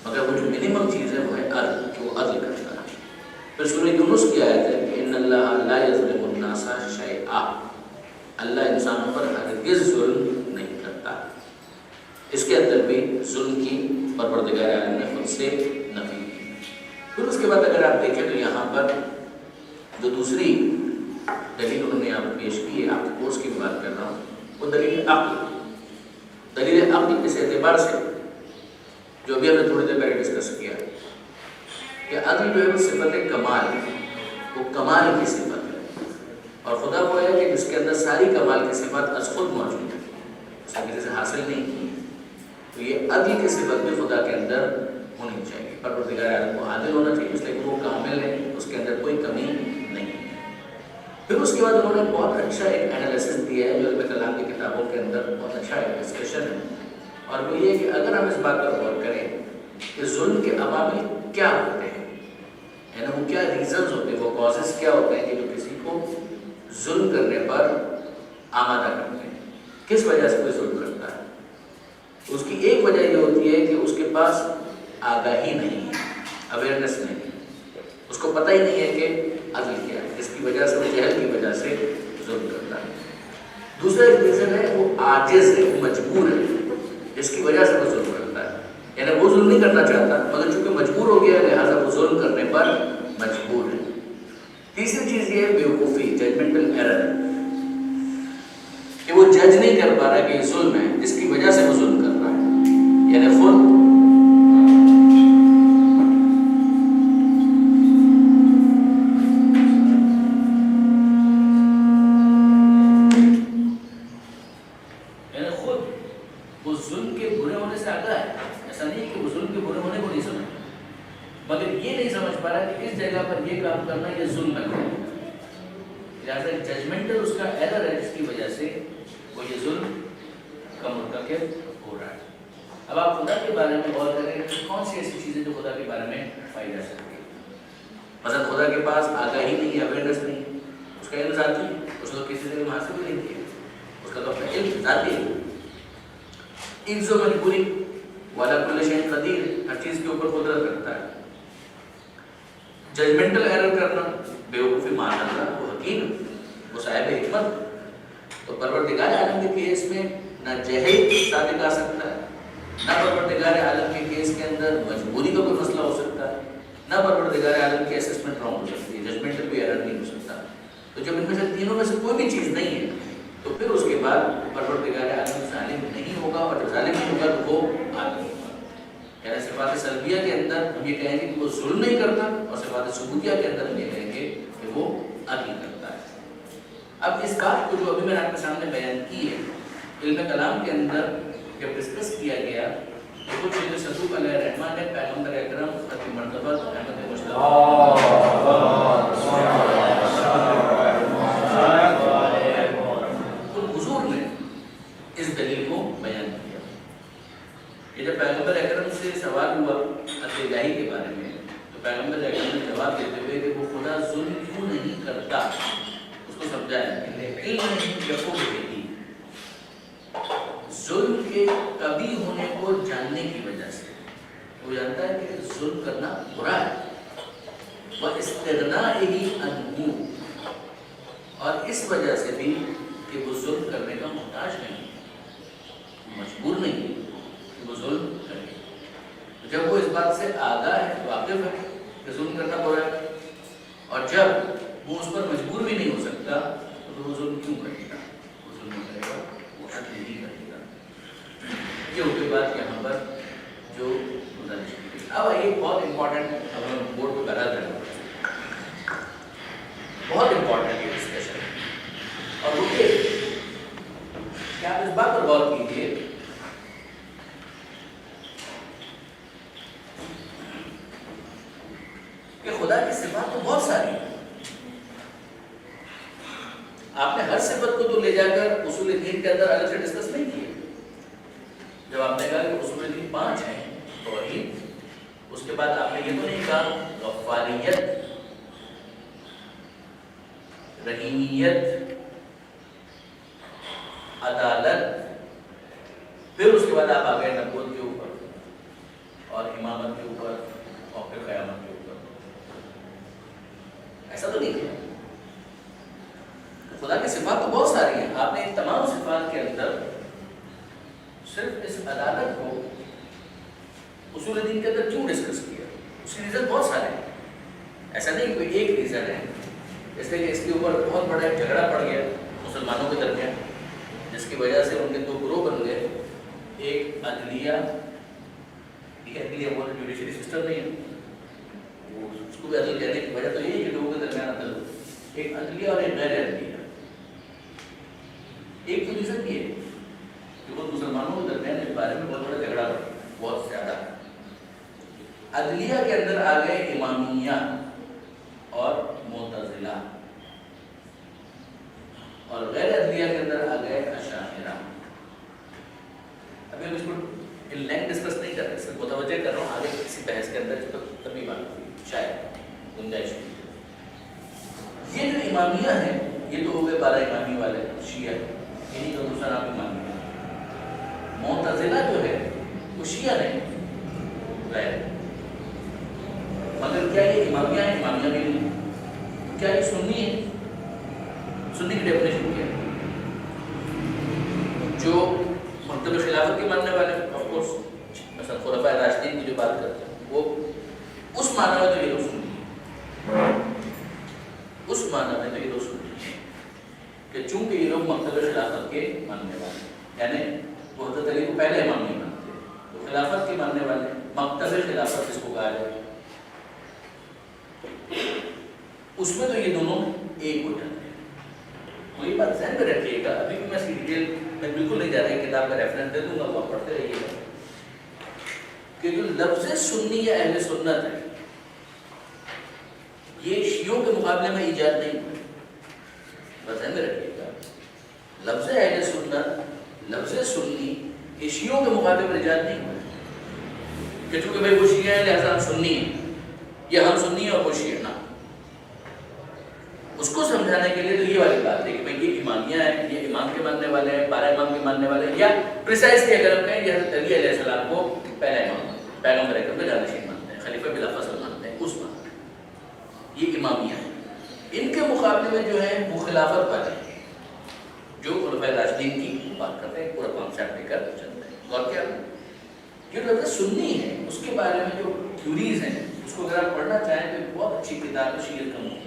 مگر وہ جو منیمم چیز ہے وہ ہے عدل, کہ وہ عدل کرتا ہے. پھر سورہ یونس کی آیت ہے کہ ان اللہ لا یظلم الناس شیئا, اللہ انسانوں پر ہرگز ظلم نہیں کرتا. اس کے اندر بھی ظلم کی پروردگار عالم نے خود سے نفی کی. پھر اس کے بعد اگر آپ دیکھیں تو یہاں پر جو دوسری دلیل انہوں نے آپ پیش کی ہے, آپ کو اس کی بات کر رہا ہوں, وہ دلیل عقل. دلیل عقل اس اعتبار سے جو بھی ہم نے تھوڑی دیر پہلے ڈسکس کیا کہ عدل جو ہے وہ صفت کمال ہے, وہ کمال کی صفت ہے, اور خدا وہ ہے کہ جس کے اندر ساری کمال کی صفات از خود موجود ہے, اس کسی سے حاصل نہیں کی. تو یہ عدل کی صفت بھی خدا کے اندر ہونی چاہیے. پروردگار عالم کو عادل ہونا چاہیے, اس لیے کہ وہ کامل ہے, اس کے اندر کوئی کمی نہیں ہے. پھر اس کے بعد انہوں نے بہت اچھا ایک انالیسس دیا ہے جو علم کلام کی کتابوں کے اندر بہت اچھا ایک ڈسکشن ہے, اور وہ یہ کہ اگر ہم اس بات پر غور کریں کہ ظلم کے عوامل کیا ہوتے ہیں, یعنی وہ کیا ریزنز ہوتے ہیں, وہ کازز کیا ہوتے ہیں کہ جو کسی کو ظلم کرنے پر آمادہ کرتے ہیں, کس وجہ سے کوئی ظلم کرتا ہے. اس کی ایک وجہ یہ ہوتی ہے کہ اس کے پاس آگاہی نہیں ہے, اویئرنیس نہیں ہے, اس کو پتہ ہی نہیں ہے کہ عدل کیا ہے, جس کی وجہ سے وہ جہل کی وجہ سے ظلم کرتا ہے. دوسرا ایک ریزن ہے وہ عاجز ہے, وہ مجبور ہے, جس کی وجہ سے وہ ظلم کرتا ہے. یعنی وہ ظلم نہیں کرنا چاہتا مگر چونکہ مجبور ہو گیا لہٰذا وہ ظلم کرنے پر مجبور ہے. تیسری چیز یہ ہے بیوقوفی, ججمنٹل ایرر, کہ وہ جج نہیں کر پا رہا کہ یہ ظلم ہے جس کی وجہ سے وہ ظلم کر رہا ہے. یعنی خود وہ ظلم کے برے ہونے سے آگاہ ہے. ایسا نہیں ہے کہ وہ ظلم کے برے ہونے کو نہیں سمجھ, مگر یہ نہیں سمجھ پا رہا کہ اس جگہ پر یہ کام کرنا یہ ظلم ہے. لہٰذا ججمنٹل اس کا ایرر ہے جس کی وجہ سے وہ یہ ظلم کا مرتکب ہو رہا ہے. اب آپ خدا کے بارے میں غور کریں کہ کون سی ایسی چیزیں جو خدا کے بارے میں پائی جا سکتی ہیں. مثلا خدا کے پاس آگاہی نہیں ہے, اویئرنیس نہیں ہے, اس کا علم ذاتی ہے, اس کو کسی سے حاصل نہیں کیا, اس کا تو اپنا علم ذاتی ہے. عز و مجبوری والا کل شیء قدیر, ہر چیز کے اوپر قدرت رکھتا ہے. ججمنٹل ایرر کرنا, بیوقوفی مان اللہ, وہ حکیم, وہ صاحب حکمت. تو پروردگار عالم کے کیس میں نہ جہل صادق آ سکتا ہے, نہ پروردگار عالم کے کیس کے اندر مجبوری کا کوئی مسئلہ ہو سکتا ہے, نہ پروردگار عالم کی اسسمنٹ رانگ ہو سکتی ہے, ججمنٹل بھی ایرر نہیں ہو سکتا. تو جب ان میں سے تینوں میں سے کوئی بھی چیز نہیں ہے تو پھر اس کے بعد پروردگار عالم ظالم نہیں ہوگا, اور جب ظالم نہیں ہوگا تو وہ عادل ہوگا. یعنی صفات سلبیہ کے اندر ہم یہ کہیں گے کہ وہ ظلم نہیں کرتا, اور صفات ثبوتیہ کے اندر ہم یہ کہیں گے کہ وہ عدل کرتا ہے. اب اس بات کو جو ابھی میں نے آپ کے سامنے بیان کی ہے, علم کلام کے اندر جب ڈسکس کیا گیا تو کچھ جو صدوق علیہ الرحمٰن نے پیغمبر اکرم ختم مرتبہ احمد مصطفیٰ حضور نے اس دلیل کو بیان کیا کہ جب پیغمبر اکرم سے سوال ہوا عدل الہی کے بارے میں تو پیغمبر اکرم نے جواب دیتے ہوئے کہ وہ خدا ظلم کیوں نہیں کرتا اس کو سمجھایا کہ ظلم کے کبھی ہونے کو جاننے کی وجہ سے وہ جانتا ہے کہ ظلم کرنا برا ہے, وہ استغنائہ عنہ, اور اس وجہ سے بھی کہ وہ ظلم کرنے کا محتاج نہیں, مجبور نہیں کہ وہ ظلم کرے. جب وہ اس بات سے آگاہ ہے, واقف ہے کہ ظلم کرنا برا ہے, اور جب وہ اس پر مجبور بھی نہیں ہو سکتا تو وہ ظلم کیوں کرے گا, وہ ظلم نہیں کرے گا, وہ عدل نہیں کرے گا. یہ اس کے بعد یہاں پر جو گزارش کی گئی. اب یہ بہت امپورٹنٹ, اب ہم بورڈ کو کرا دیں, بہت امپورٹنٹ یہ ڈسکشن, اور وہ کہ آپ اس بات پر غور کیجیے کہ خدا کی صفات تو بہت ساری ہیں. آپ نے ہر صفت کو تو لے جا کر اصول دین کے اندر الگ سے ڈسکس نہیں کیے. جب آپ نے کہا کہ اصول دین 5 ہیں, توحید, اس کے بعد آپ نے یہ تو نہیں کہا غفاریت, رحیمیت, عدالت, پھر اس کے بعد آپ آ گئے نبوت کے اوپر اور امامت کے اوپر اور پھر قیامت کے اوپر. ایسا تو نہیں کیا. خدا کی صفات تو بہت ساری ہیں. آپ نے ان تمام صفات کے اندر صرف اس عدالت کو اصول دین کے اندر کیوں ڈسکس کیا؟ اس کے ریزن بہت سارے ہیں. ایسا نہیں کوئی ایک ریزن ہے. جیسے کہ اس کے اوپر بہت بڑا ایک جھگڑا پڑ گیا مسلمانوں کے درمیان, جس کی وجہ سے ان کے 2 گروہ بن گئے. ایک عدلیہ, یہ عدلیہ وہ جوڈیشری سسٹم نہیں ہے, وہ اس کو بھی عدل کہنے کی وجہ تو یہی ہے کہ لوگوں کے درمیان عدل, ایک عدلیہ اور ایک غیر عدلیہ. ایک تو ریزن یہ ہے کہ وہ مسلمانوں کے درمیان اس بارے میں بہت بڑا جھگڑا پڑا, بہت زیادہ. عدلیہ کے اندر آ گئے امامیہ اور معتزلہ, اور غیر عدلیہ کے اندر آ گئے اشاعرہ. ابھی ہم اس کو لینگ ڈسکس نہیں کر رہے, صرف متوجہ کر رہا ہوں آگے کسی بحث کے اندر اس پر تبھی بات ہوئی شاید. گنجائش نہیں ہے۔ یہ جو امامیہ ہیں یہ تو ہو گئے 12 امامی والے شیعہ، انہیں کا دوسرا نام امامیہ ہے۔ معتزلہ جو ہے وہ شیعہ نہیں غیر، مگر کیا یہ امامیہ ہے؟ امامیہ بھی نہیں۔ کیا یہ سنی ہے؟ سنی کی ڈیفینیشن کیا ہے؟ جو مکتب خلافت کے ماننے والے آف کورس مثلا خلفائے راشدین کی جو بات کرتے ہیں وہ اس معنی میں تو یہ لوگ سنی ہے، اس معنی میں تو یہ لوگ سنی ہے کہ چونکہ یہ لوگ مکتب خلافت کے ماننے والے ہیں، یعنی وہ حضرت علی کو پہلے امام نہیں مانتے تو خلافت کے ماننے والے مکتب خلافت جس کو کہا جائے، اس میں تو یہ دونوں ایک ہو جاتے ہیں۔ وہی بات ذہن میں رکھیے گا، ابھی بھی میں اس کی ڈیٹیل میں بالکل نہیں جا رہا، کتاب کا ریفرنس دے دوں گا، وہ پڑھتے رہیے گا کہ جو لفظ سنی یا اہل سنت ہے یہ شیعوں کے مقابلے میں ایجاد نہیں ہوا، بس ذہن میں رکھیے گا، لفظ اہل سنت لفظ سنی یہ شیعوں کے مقابلے میں ایجاد نہیں ہوا کہ چونکہ بھائی وہ شیعہ ہیں لہذا ہم سنی ہیں، یا ہم سنی ہیں اور وہ شیعہ نہ۔ اس کو سمجھانے کے لیے تو یہ والی بات ہے کہ بھائی یہ امامیہ ہیں، یہ امام کے ماننے والے ہیں، 12 امام کے ماننے والے ہیں، یا پریسائزلی اگر ہم کہیں یہ حضرت علی علیہ السلام کو پہلا امام پیغمبر اکرم کا جانشین مانتے ہیں، خلیفہ بلا فصل مانتے ہیں، اس معنی میں یہ امامیہ ہیں۔ ان کے مقابلے میں جو ہے وہ خلافت والے ہیں جو خلفائے راشدین کی بات کرتے ہیں، پورا کانسیپٹ لے کر چلتے ہیں۔ اور کیا جو لفظ سنی ہے اس کے بارے میں جو تھیوریز ہیں اس کو اگر آپ پڑھنا چاہیں تو بہت اچھی کتاب ہے شیعہ کا مقدمہ،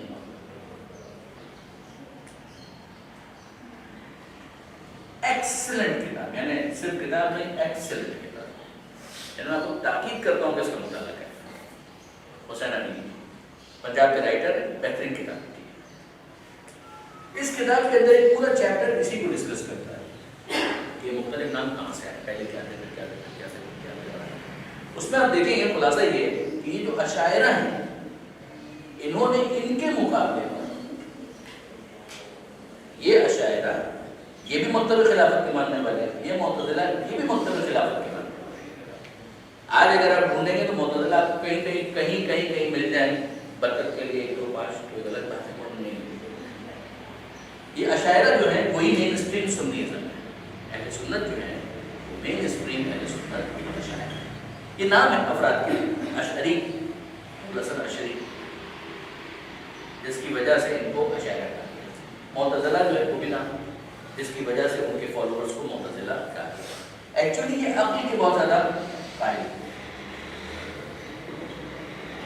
ایکسلنٹ کتاب، یعنی صرف کتاب نہیں ایکسلنٹ کتاب، یعنی میں آپ کو تاکید کرتا ہوں کہ اس کا مطالعہ کریں۔ حسین علی پنجاب کے رائٹر ہیں، بہترین کتاب لکھی ہے۔ اس کتاب کے اندر ایک پورا چیپٹر اسی کو ڈسکس کرتا ہے کہ مختلف نام کہاں سے آئے، پہلے کیا تھے، پھر کیا تھے، پھر کیا تھے، پھر کیا تھے۔ اس میں آپ دیکھیں گے خلاصہ یہ کہ یہ جو اشاعرہ ہیں انہوں نے ان کے مقابلے میں یہ اشاعرہ یہ بھی مکتب خلافت کے ماننے والے ہیں، یہ معتزلہ یہ بھی مکتب خلافت کے ماننے والے ہیں۔ آج اگر آپ ڈھونڈیں گے تو معتزلہ آپ کو کہیں مل جائیں، برکت کے لیے 2 5 کوئی غلط بات ہے نہیں۔ یہ اشاعرہ جو ہیں وہی مین اسٹریم سنیزم ہے، اہل سنت جو ہے مین اسٹریم اہل سنت اشاعرہ، یہ نام ہے افراد کے، اشعری الحسن اشعری، جس کی وجہ سے ان کو اشاعرہ کہا گیا۔ معتزلہ جو ہے وہ بھی نام جس کی وجہ سے ان کے فالوورز کو معتزلہ کہا گیا۔ ایکچولی یہ عقل کے بہت زیادہ قائل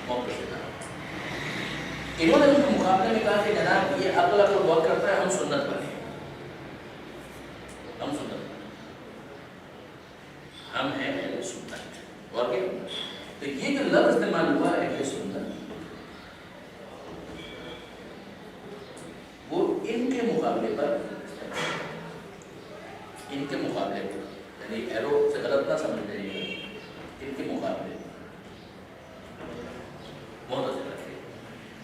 معتزلہ، انہوں نے ان کے مقابلے میں کہا کہ جناب یہ عقل بہت کرتا ہے، ہم سنت والے ہیں، ہم سنت والے، ہم ہیں اہل سنت۔ اور کیا تو یہ جو لفظ استعمال ہوا اہل سنت وہ ان کے مقابلے پر یعنی ایرو سے غلط نہ سمجھ رہیے، ان کے مقابلے معتزلہ کے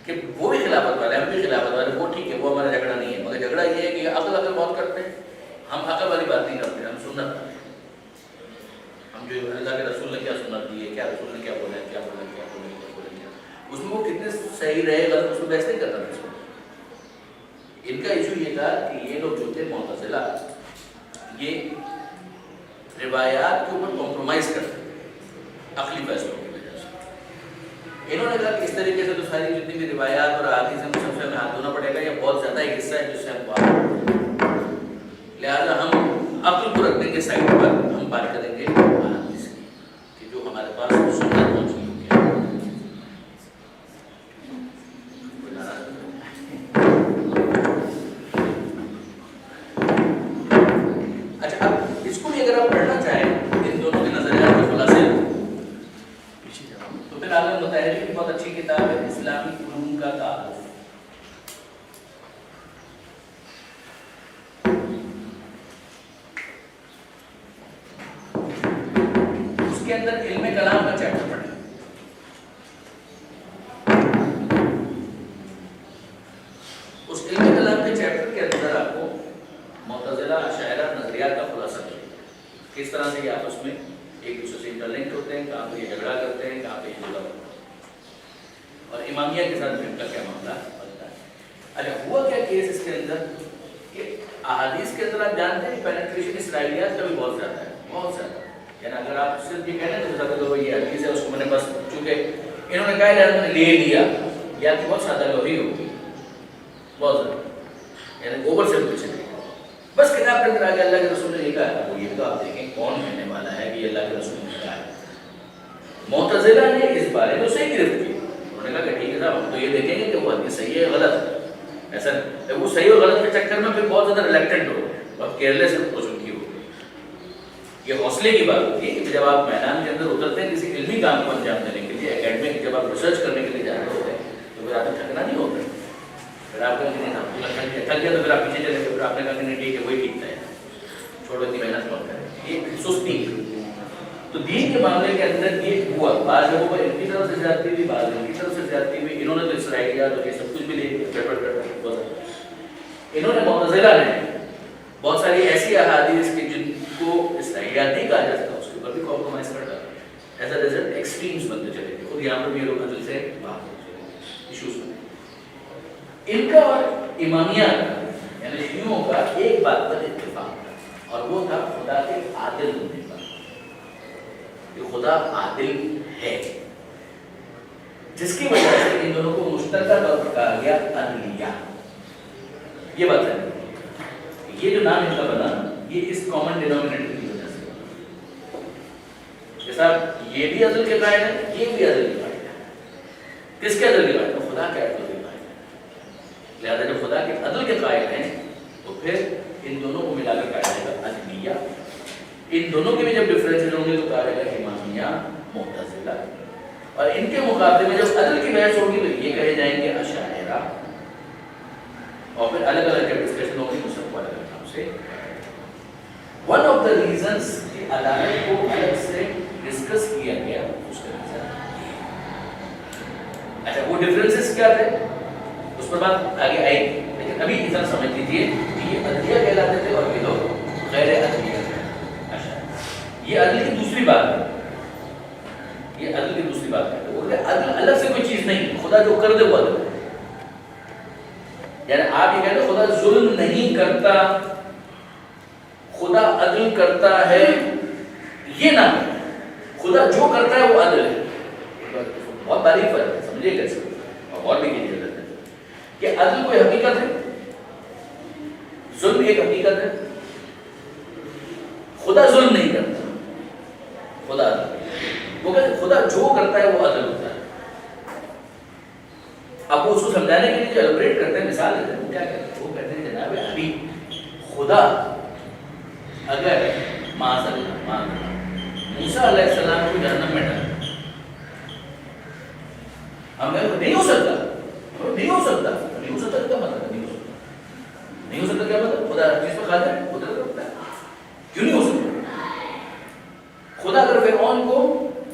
کہ وہ بھی خلافت والے، ہم بھی خلافت والے، وہ ٹھیک ہے، وہ ہمارا جھگڑا نہیں ہے، مگر جھگڑا یہ ہے کہ عقل بہت کرتے ہیں، ہم عقل والی بات نہیں کرتے، ہم سنت والے، ہم جو اللہ کے رسول نے کیا سنت دی ہے، کیا رسول نے کیا بولا ہے، کیا بولا ہے، کیا بولا ہے، کیا بولا ہے، اس میں وہ کتنے صحیح رہے غلط اس میں بحث نہیں کرتا تھا۔ ان کا ایشو یہ تھا کہ یہ لوگ جو تھے معتزلہ یہ روایات کے اوپر کمپرومائز کرتے ہیں عقلی فیصلوں کی وجہ سے۔ انہوں نے کہا کہ اس طریقے سے تو ساری جتنی بھی روایات اور احادیث ہیں سب سے ہمیں ہاتھ دھونا پڑے گا، یہ بہت زیادہ ایک حصہ ہے جس سے ہم بات کریں، لہٰذا ہم عقل کو رکھ دیں گے سائڈ پر، ہم بات کریں گے احادیث کی کہ جو ہمارے پاس سنت پہنچی ہوئی ہے۔ اچھا اب اس کو بھی اگر آپ پڑھنا چاہیں ان دونوں کے نظریات کے خلاصے تو پھر عالم مطہری کی بہت اچھی کتاب ہے اسلامی علوم کا تعارف، اس کے اندر علم کلام کا چیپٹر پڑھیں، اس علم کلام کے چیپٹر کے اندر آپ کو معتزلہ اشاعرہ نظریات کا خلاصہ ملے گا، کس طرح سے یہ آپس میں ایک دوسرے سے انٹرلنکڈ ہوتے ہیں، کہاں پہ یہ جھگڑا کرتے ہیں، کہاں پہ یہ جھگڑا ہوتا ہے، اور امامیہ کے ساتھ ان کا کیا معاملہ بنتا ہے. اچھا ہوا کیا کیس اس کے اندر کہ احادیث کے اندر آپ جانتے ہیں پینیٹریشن اسرائیلیات کا بھی بہت زیادہ ہے, بہت زیادہ. یعنی اگر آپ صرف یہ کہنا تو زیادہ یہ حدیث ہے اس کو میں نے بس چونکہ انہوں نے کہا ہے نے لے لیا یا کہ بہت سادہ لوہی ہوگی, بہت زیادہ, یعنی اوور سمپلسٹی. بس کتاب کے اندر آگے اللہ کے رسول نے یہ کہا, وہ یہ تو آپ دیکھیں کون کہنے والا ہے کہ یہ اللہ کے رسول نے کہا ہے. معتزلہ نے اس بارے میں صحیح گرفت کی, انہوں نے کہا کہ ٹھیک ہے صاحب ہم تو یہ دیکھیں گے کہ وہ حدیث صحیح ہے غلط ہے. ایسا وہ صحیح اور غلط کے چکر میں پھر بہت زیادہ ریلیکٹنٹ ہو, بہت کیئرلیس اپروچ ان کی ہوگی. یہ حوصلے کی بات ہوتی ہے کہ جب آپ میدان کے اندر اترتے ہیں کسی علمی کام کو انجام دینے کے لیے, اکیڈمک جب آپ ریسرچ کرنے کے لیے جا رہے ہوتے ہیں تو پھر آپ کو تھکنا نہیں ہوتا. پھر آپ کا تھک گیا تو پھر آپ پیچھے چلے گئے, پھر آپ نے کہا کہ نہیں ٹھیک ہے وہی ٹھیک ہے, چھوڑو اتنی محنت مت کریں, یہ سستی. تو دین کے معاملے کے اندر یہ ہوا, بعض لوگوں پر ان کی طرف سے زیادتی ہوئی, بعض ان کی طرف سے زیادتی ہوئی. انہوں نے تو اسرائیلیات اور یہ سب کچھ بھی لے گڑبڑ کر انہوں نے معتزلہ نے بہت ساری ایسی احادیث کی جن کو اسرائیلیات نہیں کہا جا سکتا اس کے اوپر بھی کمپرومائز کر ڈالا. ایز اے ریزلٹ ایکسٹریمز بنتے چلے گئے, خود یہاں پر بھی لوگ عدل سے باہر ہوتے چلے ایشوز بنے. ان کا اور امامیہ کا یعنی شیعوں کا ایک بات پر اتفاق تھا, اور وہ تھا خدا کے عادل ہونے پر, کہ خدا عادل ہے, جس کی وجہ سے ان دونوں کو مشترکہ طور پر کہا گیا عدلیہ. یہ بات ہے, یہ جو نام ان کا بنا یہ اس کامن ڈینومینیٹر کی وجہ سے, کہ صاحب یہ بھی عدل کے قائل ہے, یہ بھی عدل کے قائل ہے. کس کے عدل کے قائل ہے؟ خدا کے عدل کے قائل ہے. لہذا جب خدا کے عدل کے قائل ہیں تو پھر ان دونوں کو ملا کر کہا جائے گا عدلیہ. ان دونوں کے بھی جب ڈفرینس ہوں گے تو کہا جائے گا امامیہ, معتزلہ. اور ان کے مقابلے میں جب عدل کی بحث ہوگی تو یہ کہے جائیں گے اشاعرہ. اور پھر الگ الگ جب ڈسکشن ہوگی تو سب کو الگ الگ نام سے. ون آف دا ریزنس کہ عدالت کو الگ سے ڈسکس کیا گیا اس کا ریزن, اچھا وہ ڈفرینسز کیا تھے اس پر بات آگے آئے گی, لیکن ابھی اتنا سمجھ لیجیے کہ یہ عدلیہ کہلاتے تھے اور یہ لوگ غیر عدلیہ. اچھا یہ عدل کی دوسری بات ہے, یہ عدل کی دوسری بات ہے. وہ عدل الگ سے کوئی چیز نہیں, خدا جو کر دے وہ عدل ہے. یعنی آپ یہ کہتے ہیں خدا ظلم نہیں کرتا, خدا عدل کرتا ہے, یہ نہ خدا جو کرتا ہے وہ عدل ہے. بہت باریک فرق ہے, سمجھیے کیسے, اور غور بھی کیجیے گا کہ عدل کوئی حقیقت ہے, ظلم ایک حقیقت ہے. خدا ظلم نہیں کرتا, خدا عدل. وہ کہتے ہیں خدا جو کرتا ہے وہ عدل ہوتا ہے. اب وہ اس کو سمجھانے کے لیے جو ایلوبریٹ کرتے ہیں, مثال دیتے ہیں, وہ کیا کہتے ہیں, وہ کہتے ہیں جناب ابھی خدا اگر معاذ اللہ موسیٰ علیہ السلام کو جہنم میں ڈالا, ہم کہتے ہیں نہیں ہو سکتا, نہیں ہو سکتا, نہیں ہو سکتا کیا مطلب, نہیں ہو سکتا, نہیں ہو سکتا کیا مطلب, خدا ہر چیز پہ قادر ہے, قدرت رکھتا ہے, کیوں نہیں ہو سکتا. خدا اگر فرعون کو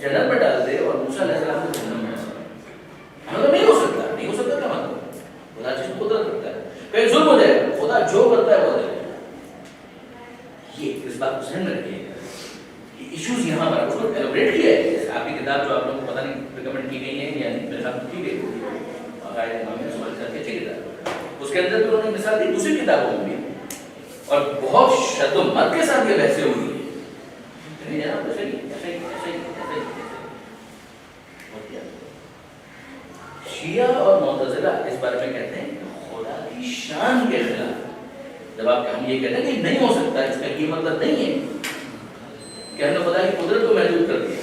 جنت میں ڈال دے اور موسیٰ علیہ السلام کو جہنم میں ڈال دے, ہمیں نہیں ہو سکتا, نہیں ہو سکتا کیا مطلب, خدا ہر چیز پہ قدرت رکھتا ہے. کہیں ظلم ہو جائے, خدا جو کرتا ہے وہ عدل ہے. یہ اس بات کو ذہن میں رکھیے, یہ ایشوز یہاں پر اس کو ایلوبریٹ کیا ہے. آپ کی کتاب جو آپ لوگوں کو پتہ نہیں ریکمنڈ کی گئی ہے یا نہیں, میرے ساتھ کی گئی ہوگی, اچھی کتاب, اس کے اندر بھی انہوں نے مثال دی دوسری کتابوں میں بھی, اور بہت شد و مت کے ساتھ یہ بحثیں ہوئی ہیں. شیعہ اور معتزلہ اس بارے میں کہتے ہیں خدا کی شان کے خلاف. جب آپ ہم یہ کہتے ہیں کہ نہیں ہو سکتا, اس کا یہ مطلب نہیں ہے کہ ہم نے خدا کی قدرت کو محدود کر دیا.